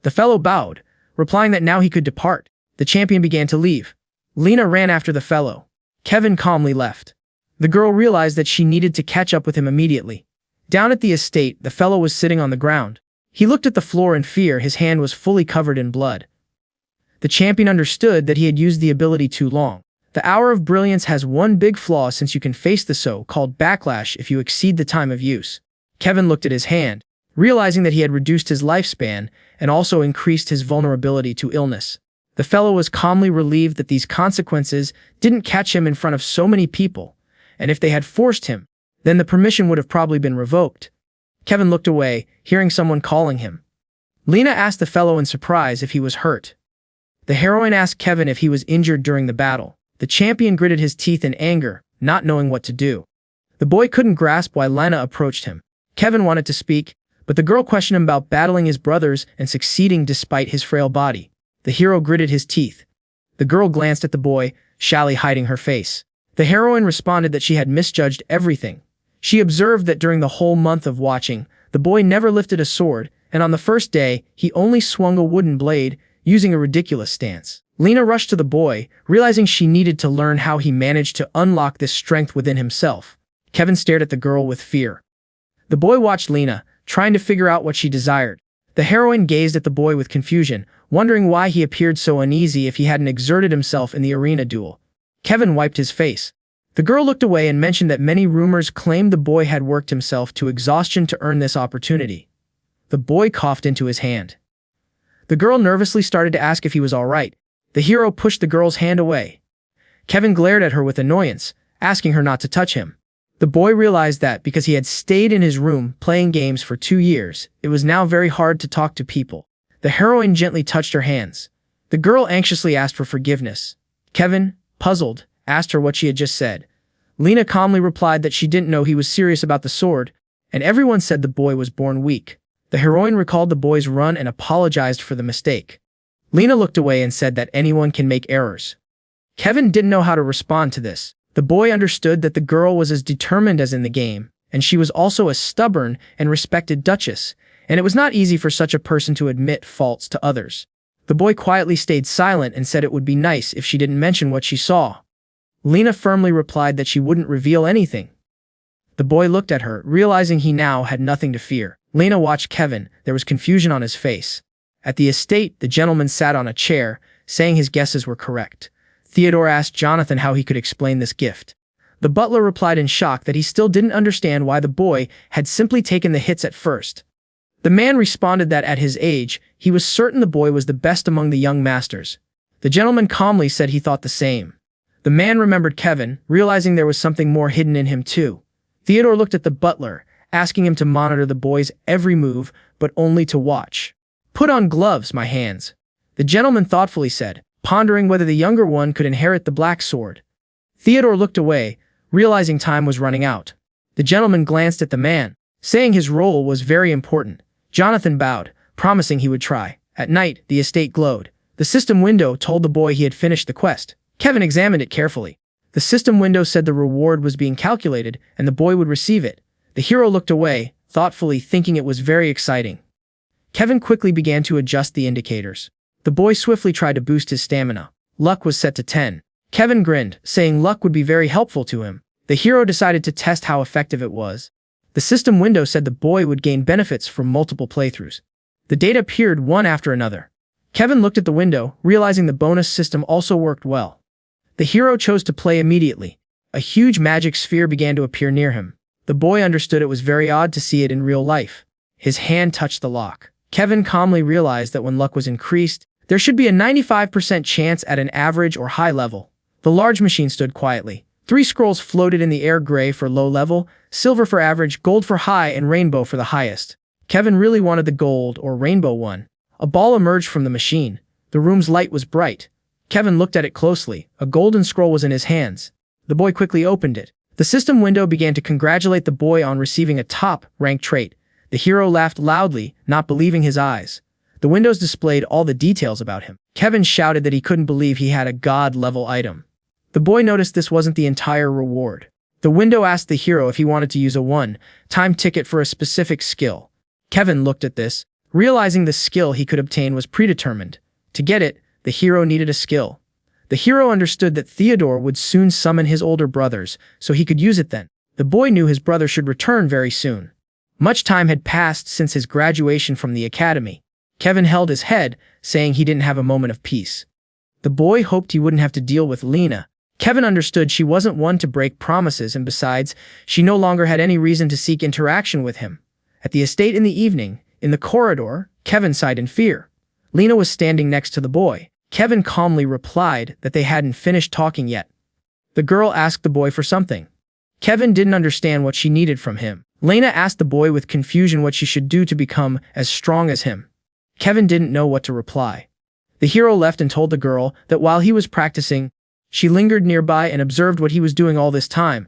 The fellow bowed, replying that now he could depart. The champion began to leave. Lena ran after the fellow. Kevin calmly left. The girl realized that she needed to catch up with him immediately. Down at the estate, the fellow was sitting on the ground. He looked at the floor in fear. His hand was fully covered in blood. The champion understood that he had used the ability too long. The Hour of Brilliance has one big flaw, since you can face the so-called backlash if you exceed the time of use. Kevin looked at his hand, realizing that he had reduced his lifespan and also increased his vulnerability to illness. The fellow was calmly relieved that these consequences didn't catch him in front of so many people, and if they had forced him, then the permission would have probably been revoked. Kevin looked away, hearing someone calling him. Lena asked the fellow in surprise if he was hurt. The heroine asked Kevin if he was injured during the battle. The champion gritted his teeth in anger, not knowing what to do. The boy couldn't grasp why Lena approached him. Kevin wanted to speak, but the girl questioned him about battling his brothers and succeeding despite his frail body. The hero gritted his teeth. The girl glanced at the boy, shyly hiding her face. The heroine responded that she had misjudged everything. She observed that during the whole month of watching, the boy never lifted a sword, and on the first day, he only swung a wooden blade, using a ridiculous stance. Lena rushed to the boy, realizing she needed to learn how he managed to unlock this strength within himself. Kevin stared at the girl with fear. The boy watched Lena, trying to figure out what she desired. The heroine gazed at the boy with confusion, wondering why he appeared so uneasy if he hadn't exerted himself in the arena duel. Kevin wiped his face. The girl looked away and mentioned that many rumors claimed the boy had worked himself to exhaustion to earn this opportunity. The boy coughed into his hand. The girl nervously started to ask if he was all right. The hero pushed the girl's hand away. Kevin glared at her with annoyance, asking her not to touch him. The boy realized that because he had stayed in his room playing games for 2 years, it was now very hard to talk to people. The heroine gently touched her hands. The girl anxiously asked for forgiveness. Kevin, puzzled, asked her what she had just said. Lena calmly replied that she didn't know he was serious about the sword, and everyone said the boy was born weak. The heroine recalled the boy's run and apologized for the mistake. Lena looked away and said that anyone can make errors. Kevin didn't know how to respond to this. The boy understood that the girl was as determined as in the game, and she was also a stubborn and respected duchess, and it was not easy for such a person to admit faults to others. The boy quietly stayed silent and said it would be nice if she didn't mention what she saw. Lena firmly replied that she wouldn't reveal anything. The boy looked at her, realizing he now had nothing to fear. Lena watched Kevin. There was confusion on his face. At the estate, the gentleman sat on a chair, saying his guesses were correct. Theodore asked Jonathan how he could explain this gift. The butler replied in shock that he still didn't understand why the boy had simply taken the hits at first. The man responded that at his age, he was certain the boy was the best among the young masters. The gentleman calmly said he thought the same. The man remembered Kevin, realizing there was something more hidden in him too. Theodore looked at the butler, asking him to monitor the boy's every move, but only to watch. "Put on gloves, my hands," the gentleman thoughtfully said, pondering whether the younger one could inherit the black sword. Theodore looked away, realizing time was running out. The gentleman glanced at the man, saying his role was very important. Jonathan bowed, promising he would try. At night, the estate glowed. The system window told the boy he had finished the quest. Kevin examined it carefully. The system window said the reward was being calculated and the boy would receive it. The hero looked away, thoughtfully thinking it was very exciting. Kevin quickly began to adjust the indicators. The boy swiftly tried to boost his stamina. Luck was set to 10. Kevin grinned, saying luck would be very helpful to him. The hero decided to test how effective it was. The system window said the boy would gain benefits from multiple playthroughs. The data appeared one after another. Kevin looked at the window, realizing the bonus system also worked well. The hero chose to play immediately. A huge magic sphere began to appear near him. The boy understood it was very odd to see it in real life. His hand touched the lock. Kevin calmly realized that when luck was increased, there should be a 95% chance at an average or high level. The large machine stood quietly. 3 scrolls floated in the air: gray for low level, silver for average, gold for high, and rainbow for the highest. Kevin really wanted the gold or rainbow one. A ball emerged from the machine. The room's light was bright. Kevin looked at it closely. A golden scroll was in his hands. The boy quickly opened it. The system window began to congratulate the boy on receiving a top-ranked trait. The hero laughed loudly, not believing his eyes. The windows displayed all the details about him. Kevin shouted that he couldn't believe he had a god-level item. The boy noticed this wasn't the entire reward. The window asked the hero if he wanted to use a one-time ticket for a specific skill. Kevin looked at this, realizing the skill he could obtain was predetermined. To get it, the hero needed a skill. The hero understood that Theodore would soon summon his older brothers, so he could use it then. The boy knew his brother should return very soon. Much time had passed since his graduation from the academy. Kevin held his head, saying he didn't have a moment of peace. The boy hoped he wouldn't have to deal with Lena. Kevin understood she wasn't one to break promises, and besides, she no longer had any reason to seek interaction with him. At the estate in the evening, in the corridor, Kevin sighed in fear. Lena was standing next to the boy. Kevin calmly replied that they hadn't finished talking yet. The girl asked the boy for something. Kevin didn't understand what she needed from him. Lena asked the boy with confusion what she should do to become as strong as him. Kevin didn't know what to reply. The hero left and told the girl that while he was practicing, she lingered nearby and observed what he was doing all this time.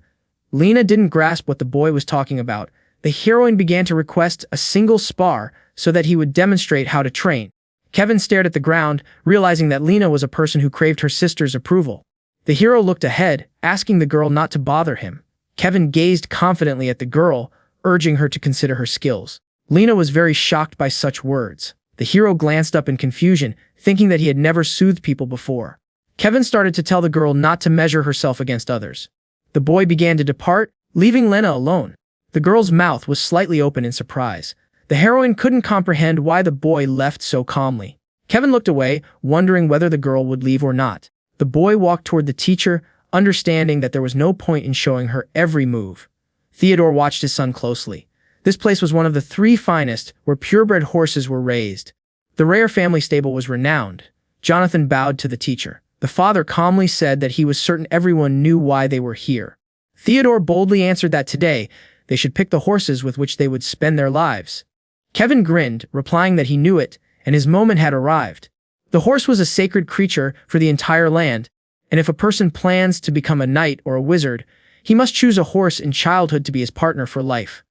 Lena didn't grasp what the boy was talking about. The heroine began to request a single spar so that he would demonstrate how to train. Kevin stared at the ground, realizing that Lena was a person who craved her sister's approval. The hero looked ahead, asking the girl not to bother him. Kevin gazed confidently at the girl, urging her to consider her skills. Lena was very shocked by such words. The hero glanced up in confusion, thinking that he had never soothed people before. Kevin started to tell the girl not to measure herself against others. The boy began to depart, leaving Lena alone. The girl's mouth was slightly open in surprise. The heroine couldn't comprehend why the boy left so calmly. Kevin looked away, wondering whether the girl would leave or not. The boy walked toward the teacher, understanding that there was no point in showing her every move. Theodore watched his son closely. This place was one of the 3 finest where purebred horses were raised. The rare family stable was renowned. Jonathan bowed to the teacher. The father calmly said that he was certain everyone knew why they were here. Theodore boldly answered that today they should pick the horses with which they would spend their lives. Kevin grinned, replying that he knew it, and his moment had arrived. The horse was a sacred creature for the entire land, and if a person plans to become a knight or a wizard, he must choose a horse in childhood to be his partner for life.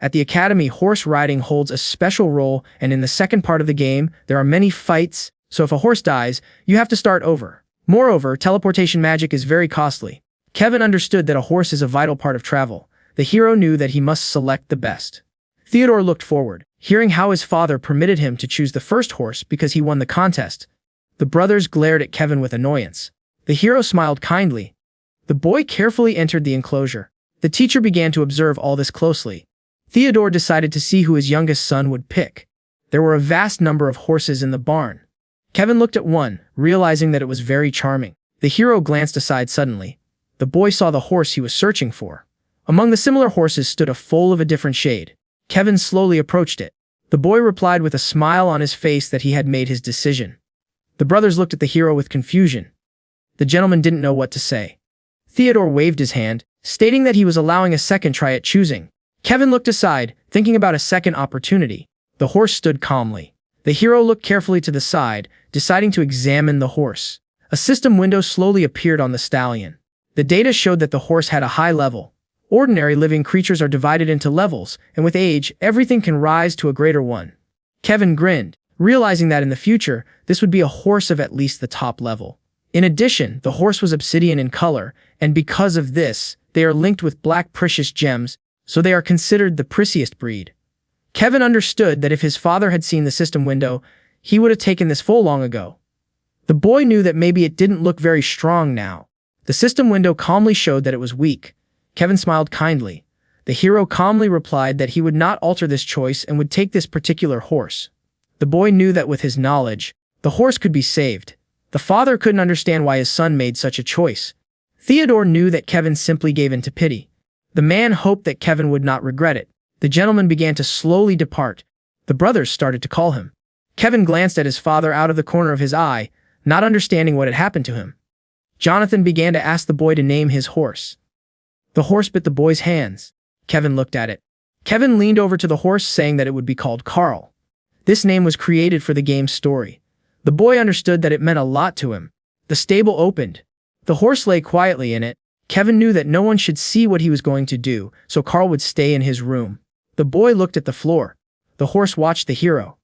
At the academy, horse riding holds a special role, and in the second part of the game, there are many fights, so if a horse dies, you have to start over. Moreover, teleportation magic is very costly. Kevin understood that a horse is a vital part of travel. The hero knew that he must select the best. Theodore looked forward, hearing how his father permitted him to choose the first horse because he won the contest. The brothers glared at Kevin with annoyance. The hero smiled kindly. The boy carefully entered the enclosure. The teacher began to observe all this closely. Theodore decided to see who his youngest son would pick. There were a vast number of horses in the barn. Kevin looked at one, realizing that it was very charming. The hero glanced aside suddenly. The boy saw the horse he was searching for. Among the similar horses stood a foal of a different shade. Kevin slowly approached it. The boy replied with a smile on his face that he had made his decision. The brothers looked at the hero with confusion. The gentleman didn't know what to say. Theodore waved his hand, stating that he was allowing a second try at choosing. Kevin looked aside, thinking about a second opportunity. The horse stood calmly. The hero looked carefully to the side, deciding to examine the horse. A system window slowly appeared on the stallion. The data showed that the horse had a high level. Ordinary living creatures are divided into levels, and with age, everything can rise to a greater one. Kevin grinned, realizing that in the future, this would be a horse of at least the top level. In addition, the horse was obsidian in color, and because of this, they are linked with black precious gems, so they are considered the priciest breed. Kevin understood that if his father had seen the system window, he would have taken this foal long ago. The boy knew that maybe it didn't look very strong now. The system window calmly showed that it was weak. Kevin smiled kindly. The hero calmly replied that he would not alter this choice and would take this particular horse. The boy knew that with his knowledge, the horse could be saved. The father couldn't understand why his son made such a choice. Theodore knew that Kevin simply gave in to pity. The man hoped that Kevin would not regret it. The gentleman began to slowly depart. The brothers started to call him. Kevin glanced at his father out of the corner of his eye, not understanding what had happened to him. Jonathan began to ask the boy to name his horse. The horse bit the boy's hands. Kevin looked at it. Kevin leaned over to the horse, saying that it would be called Carl. This name was created for the game's story. The boy understood that it meant a lot to him. The stable opened. The horse lay quietly in it. Kevin knew that no one should see what he was going to do, so Carl would stay in his room. The boy looked at the floor. The horse watched the hero.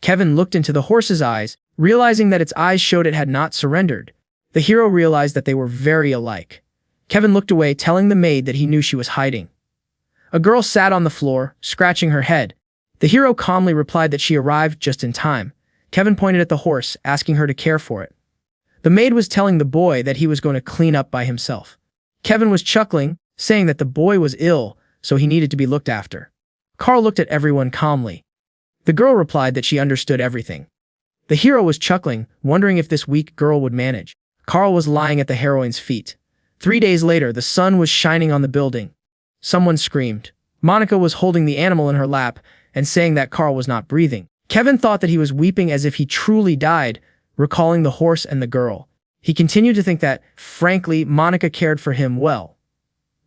Kevin looked into the horse's eyes, realizing that its eyes showed it had not surrendered. The hero realized that they were very alike. Kevin looked away, telling the maid that he knew she was hiding. A girl sat on the floor, scratching her head. The hero calmly replied that she arrived just in time. Kevin pointed at the horse, asking her to care for it. The maid was telling the boy that he was going to clean up by himself. Kevin was chuckling, saying that the boy was ill, so he needed to be looked after. Carl looked at everyone calmly. The girl replied that she understood everything. The hero was chuckling, wondering if this weak girl would manage. Carl was lying at the heroine's feet. 3 days later, the sun was shining on the building. Someone screamed. Monica was holding the animal in her lap and saying that Carl was not breathing. Kevin thought that he was weeping as if he truly died, recalling the horse and the girl. He continued to think that, frankly, Monica cared for him well.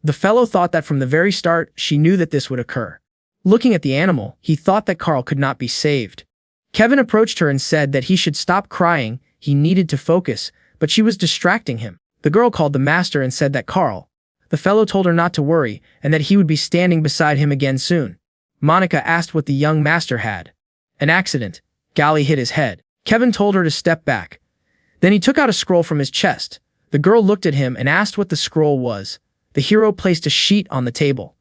The fellow thought that from the very start, she knew that this would occur. Looking at the animal, he thought that Carl could not be saved. Kevin approached her and said that he should stop crying, he needed to focus, but she was distracting him. The girl called the master and said that Carl. The fellow told her not to worry, and that he would be standing beside him again soon. Monica asked what the young master had. An accident. Gally hit his head. Kevin told her to step back. Then he took out a scroll from his chest. The girl looked at him and asked what the scroll was. The hero placed a sheet on the table.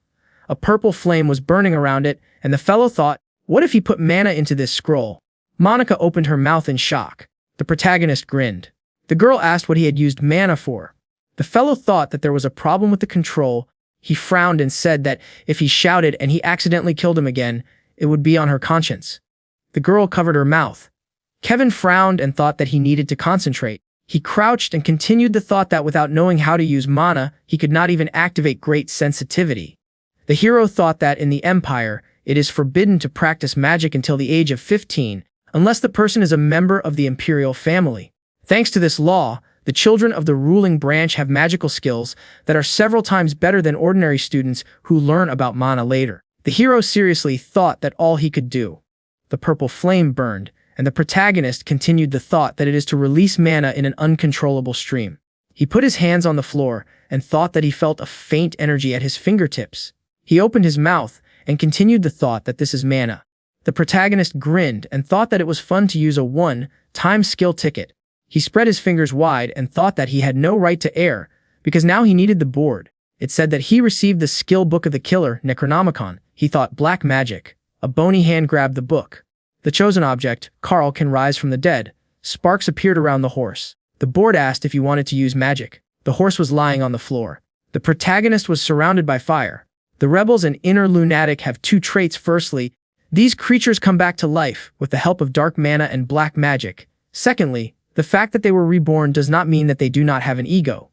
A purple flame was burning around it, and the fellow thought, what if he put mana into this scroll? Monica opened her mouth in shock. The protagonist grinned. The girl asked what he had used mana for. The fellow thought that there was a problem with the control. He frowned and said that if he shouted and he accidentally killed him again, it would be on her conscience. The girl covered her mouth. Kevin frowned and thought that he needed to concentrate. He crouched and continued the thought that without knowing how to use mana, he could not even activate great sensitivity. The hero thought that in the Empire, it is forbidden to practice magic until the age of 15, unless the person is a member of the imperial family. Thanks to this law, the children of the ruling branch have magical skills that are several times better than ordinary students who learn about mana later. The hero seriously thought that all he could do. The purple flame burned, and the protagonist continued the thought that it is to release mana in an uncontrollable stream. He put his hands on the floor and thought that he felt a faint energy at his fingertips. He opened his mouth and continued the thought that this is mana. The protagonist grinned and thought that it was fun to use a one-time skill ticket. He spread his fingers wide and thought that he had no right to err, because now he needed the board. It said that he received the skill book of the killer, Necronomicon. He thought black magic. A bony hand grabbed the book. The chosen object, Carl, can rise from the dead. Sparks appeared around the horse. The board asked if he wanted to use magic. The horse was lying on the floor. The protagonist was surrounded by fire. The rebels and inner lunatic have two traits. Firstly, these creatures come back to life with the help of dark mana and black magic. Secondly, the fact that they were reborn does not mean that they do not have an ego.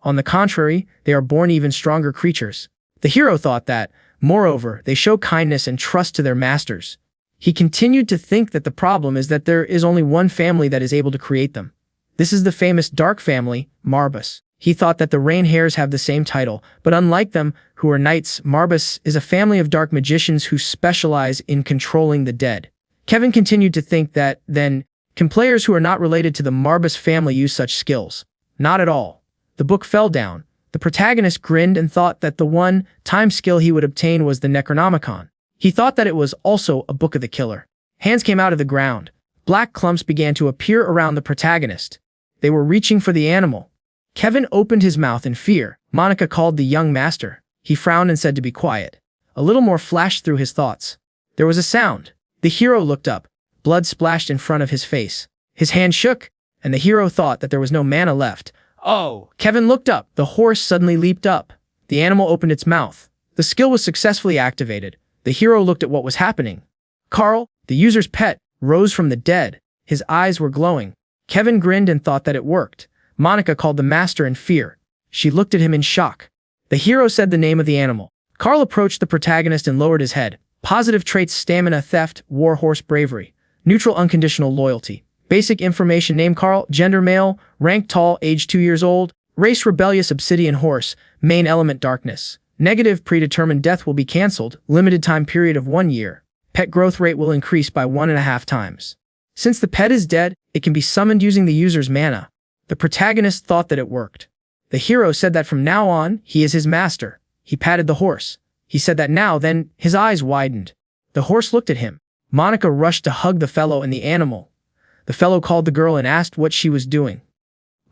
On the contrary, they are born even stronger creatures. The hero thought that, moreover, they show kindness and trust to their masters. He continued to think that the problem is that there is only one family that is able to create them. This is the famous dark family, Marbas. He thought that the Rain Hares have the same title, but unlike them, who are knights, Marbas is a family of dark magicians who specialize in controlling the dead. Kevin continued to think that, then, can players who are not related to the Marbas family use such skills? Not at all. The book fell down. The protagonist grinned and thought that the one-time skill he would obtain was the Necronomicon. He thought that it was also a book of the killer. Hands came out of the ground. Black clumps began to appear around the protagonist. They were reaching for the animal. Kevin opened his mouth in fear. Monica called the young master. He frowned and said to be quiet. A little more flashed through his thoughts. There was a sound. The hero looked up. Blood splashed in front of his face. His hand shook, and the hero thought that there was no mana left. Oh! Kevin looked up. The horse suddenly leaped up. The animal opened its mouth. The skill was successfully activated. The hero looked at what was happening. Carl, the user's pet, rose from the dead. His eyes were glowing. Kevin grinned and thought that it worked. Monica called the master in fear. She looked at him in shock. The hero said the name of the animal. Carl approached the protagonist and lowered his head. Positive traits: stamina, theft, war horse, bravery. Neutral, unconditional loyalty. Basic information: name Carl, gender male, rank tall, age 2 years old, race rebellious, obsidian horse, main element darkness. Negative, predetermined death will be cancelled, limited time period of 1 year. Pet growth rate will increase by 1.5 times. Since the pet is dead, it can be summoned using the user's mana. The protagonist thought that it worked. The hero said that from now on, he is his master. He patted the horse. He said that now, then, his eyes widened. The horse looked at him. Monica rushed to hug the fellow and the animal. The fellow called the girl and asked what she was doing.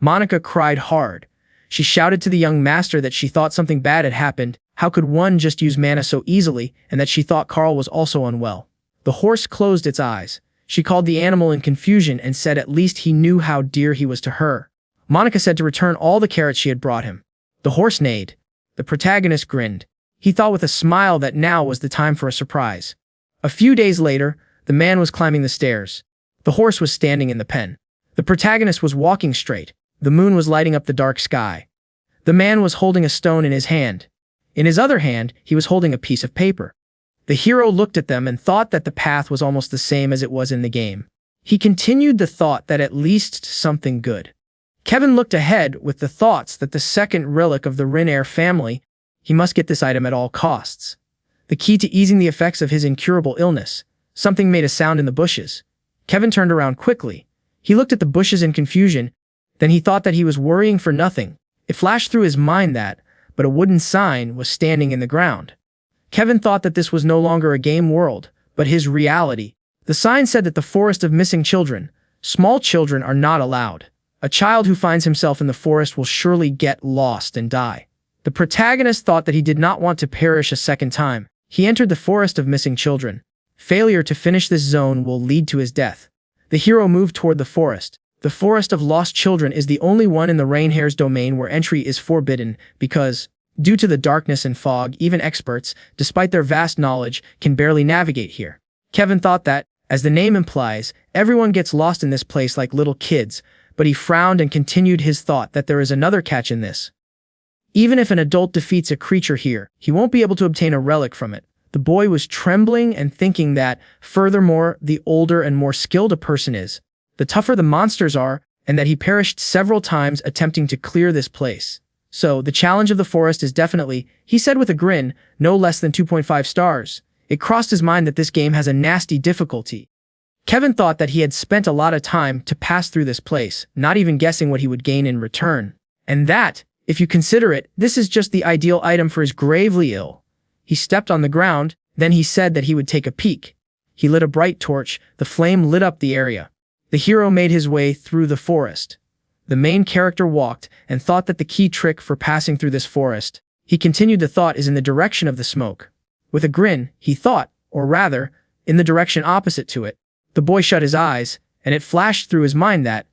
Monica cried hard. She shouted to the young master that she thought something bad had happened. How could one just use mana so easily, and that she thought Carl was also unwell. The horse closed its eyes. She called the animal in confusion and said at least he knew how dear he was to her. Monica said to return all the carrots she had brought him. The horse neighed. The protagonist grinned. He thought with a smile that now was the time for a surprise. A few days later, the man was climbing the stairs. The horse was standing in the pen. The protagonist was walking straight. The moon was lighting up the dark sky. The man was holding a stone in his hand. In his other hand, he was holding a piece of paper. The hero looked at them and thought that the path was almost the same as it was in the game. He continued the thought that at least something good. Kevin looked ahead with the thoughts that the second relic of the Renair family, he must get this item at all costs. The key to easing the effects of his incurable illness. Something made a sound in the bushes. Kevin turned around quickly. He looked at the bushes in confusion. Then he thought that he was worrying for nothing. It flashed through his mind that, but a wooden sign was standing in the ground. Kevin thought that this was no longer a game world, but his reality. The sign said that the forest of missing children, small children are not allowed. A child who finds himself in the forest will surely get lost and die. The protagonist thought that he did not want to perish a second time. He entered the forest of missing children. Failure to finish this zone will lead to his death. The hero moved toward the forest. The forest of lost children is the only one in the Rainhair's domain where entry is forbidden because, due to the darkness and fog, even experts, despite their vast knowledge, can barely navigate here. Kevin thought that, as the name implies, everyone gets lost in this place like little kids, but he frowned and continued his thought that there is another catch in this. Even if an adult defeats a creature here, he won't be able to obtain a relic from it. The boy was trembling and thinking that, furthermore, the older and more skilled a person is, the tougher the monsters are, and that he perished several times attempting to clear this place. So, the challenge of the forest is definitely, he said with a grin, no less than 2.5 stars. It crossed his mind that this game has a nasty difficulty. Kevin thought that he had spent a lot of time to pass through this place, not even guessing what he would gain in return. And that, if you consider it, this is just the ideal item for his gravely ill. He stepped on the ground, then he said that he would take a peek. He lit a bright torch, the flame lit up the area. The hero made his way through the forest. The main character walked and thought that the key trick for passing through this forest, he continued the thought, is in the direction of the smoke. With a grin, he thought, or rather, in the direction opposite to it. The boy shut his eyes, and it flashed through his mind that,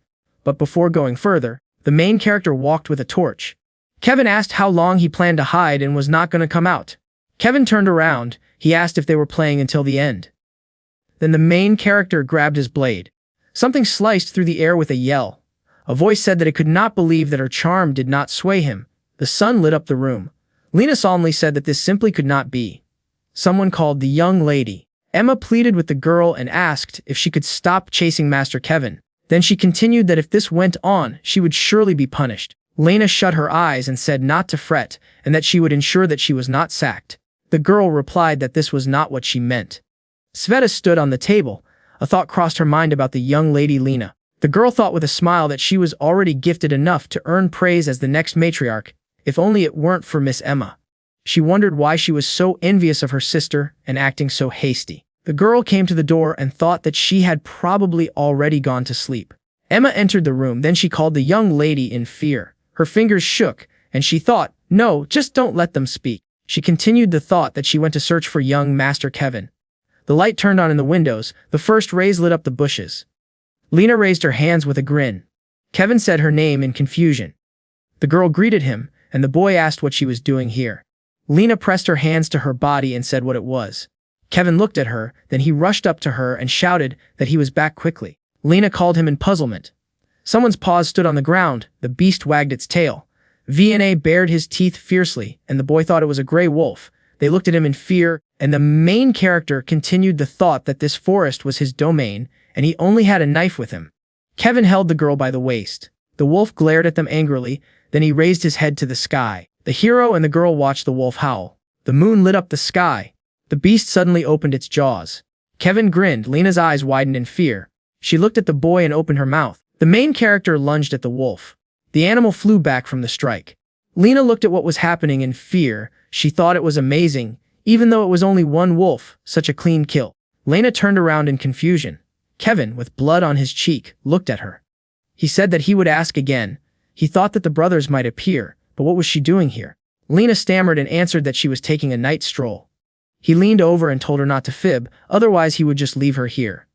but before going further, the main character walked with a torch. Kevin asked how long he planned to hide and was not going to come out. Kevin turned around. He asked if they were playing until the end. Then the main character grabbed his blade. Something sliced through the air with a yell. A voice said that it could not believe that her charm did not sway him. The sun lit up the room. Lena solemnly said that this simply could not be. Someone called the young lady. Emma pleaded with the girl and asked if she could stop chasing Master Kevin. Then she continued that if this went on, she would surely be punished. Lena shut her eyes and said not to fret, and that she would ensure that she was not sacked. The girl replied that this was not what she meant. Sveta stood on the table. A thought crossed her mind about the young lady Lena. The girl thought with a smile that she was already gifted enough to earn praise as the next matriarch, if only it weren't for Miss Emma. She wondered why she was so envious of her sister and acting so hasty. The girl came to the door and thought that she had probably already gone to sleep. Emma entered the room, then she called the young lady in fear. Her fingers shook, and she thought, no, just don't let them speak. She continued the thought that she went to search for young Master Kevin. The light turned on in the windows. The first rays lit up the bushes. Lena raised her hands with a grin. Kevin said her name in confusion. The girl greeted him, and the boy asked what she was doing here. Lena pressed her hands to her body and said what it was. Kevin looked at her, then he rushed up to her and shouted that he was back quickly. Lena called him in puzzlement. Someone's paws stood on the ground. The beast wagged its tail. VNA bared his teeth fiercely, and the boy thought it was a gray wolf. They looked at him in fear, and the main character continued the thought that this forest was his domain, and he only had a knife with him. Kevin held the girl by the waist. The wolf glared at them angrily, then he raised his head to the sky. The hero and the girl watched the wolf howl. The moon lit up the sky. The beast suddenly opened its jaws. Kevin grinned. Lena's eyes widened in fear. She looked at the boy and opened her mouth. The main character lunged at the wolf. The animal flew back from the strike. Lena looked at what was happening in fear. She thought it was amazing, even though it was only one wolf, such a clean kill. Lena turned around in confusion. Kevin, with blood on his cheek, looked at her. He said that he would ask again. He thought that the brothers might appear, but what was she doing here? Lena stammered and answered that she was taking a night stroll. He leaned over and told her not to fib, otherwise he would just leave her here.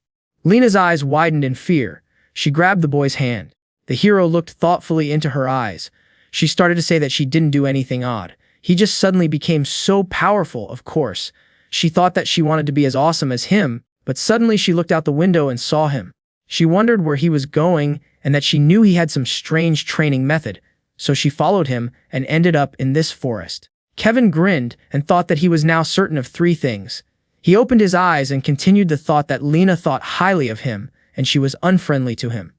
Lena's eyes widened in fear. She grabbed the boy's hand. The hero looked thoughtfully into her eyes. She started to say that she didn't do anything odd. He just suddenly became so powerful, of course. She thought that she wanted to be as awesome as him, but suddenly she looked out the window and saw him. She wondered where he was going and that she knew he had some strange training method, so she followed him and ended up in this forest. Kevin grinned and thought that he was now certain of 3 things. He opened his eyes and continued the thought that Lena thought highly of him, and she was unfriendly to him.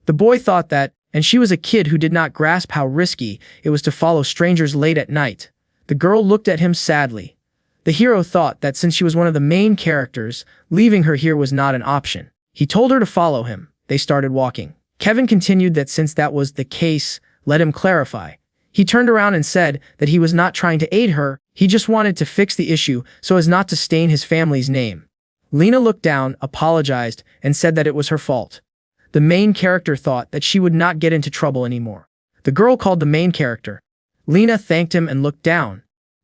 The boy thought that, and she was a kid who did not grasp how risky it was to follow strangers late at night. The girl looked at him sadly. The hero thought that since she was one of the main characters, leaving her here was not an option. He told her to follow him. They started walking. Kevin continued that since that was the case, let him clarify. He turned around and said that he was not trying to aid her, he just wanted to fix the issue so as not to stain his family's name. Lena looked down, apologized, and said that it was her fault. The main character thought that she would not get into trouble anymore. The girl called the main character. Lena thanked him and looked down.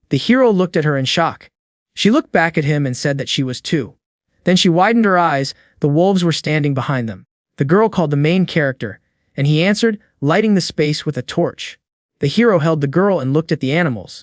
The hero looked at her in shock. She looked back at him and said that she was too. Then she widened her eyes. The wolves were standing behind them. The girl called the main character, and he answered, lighting the space with a torch. The hero held the girl and looked at the animals.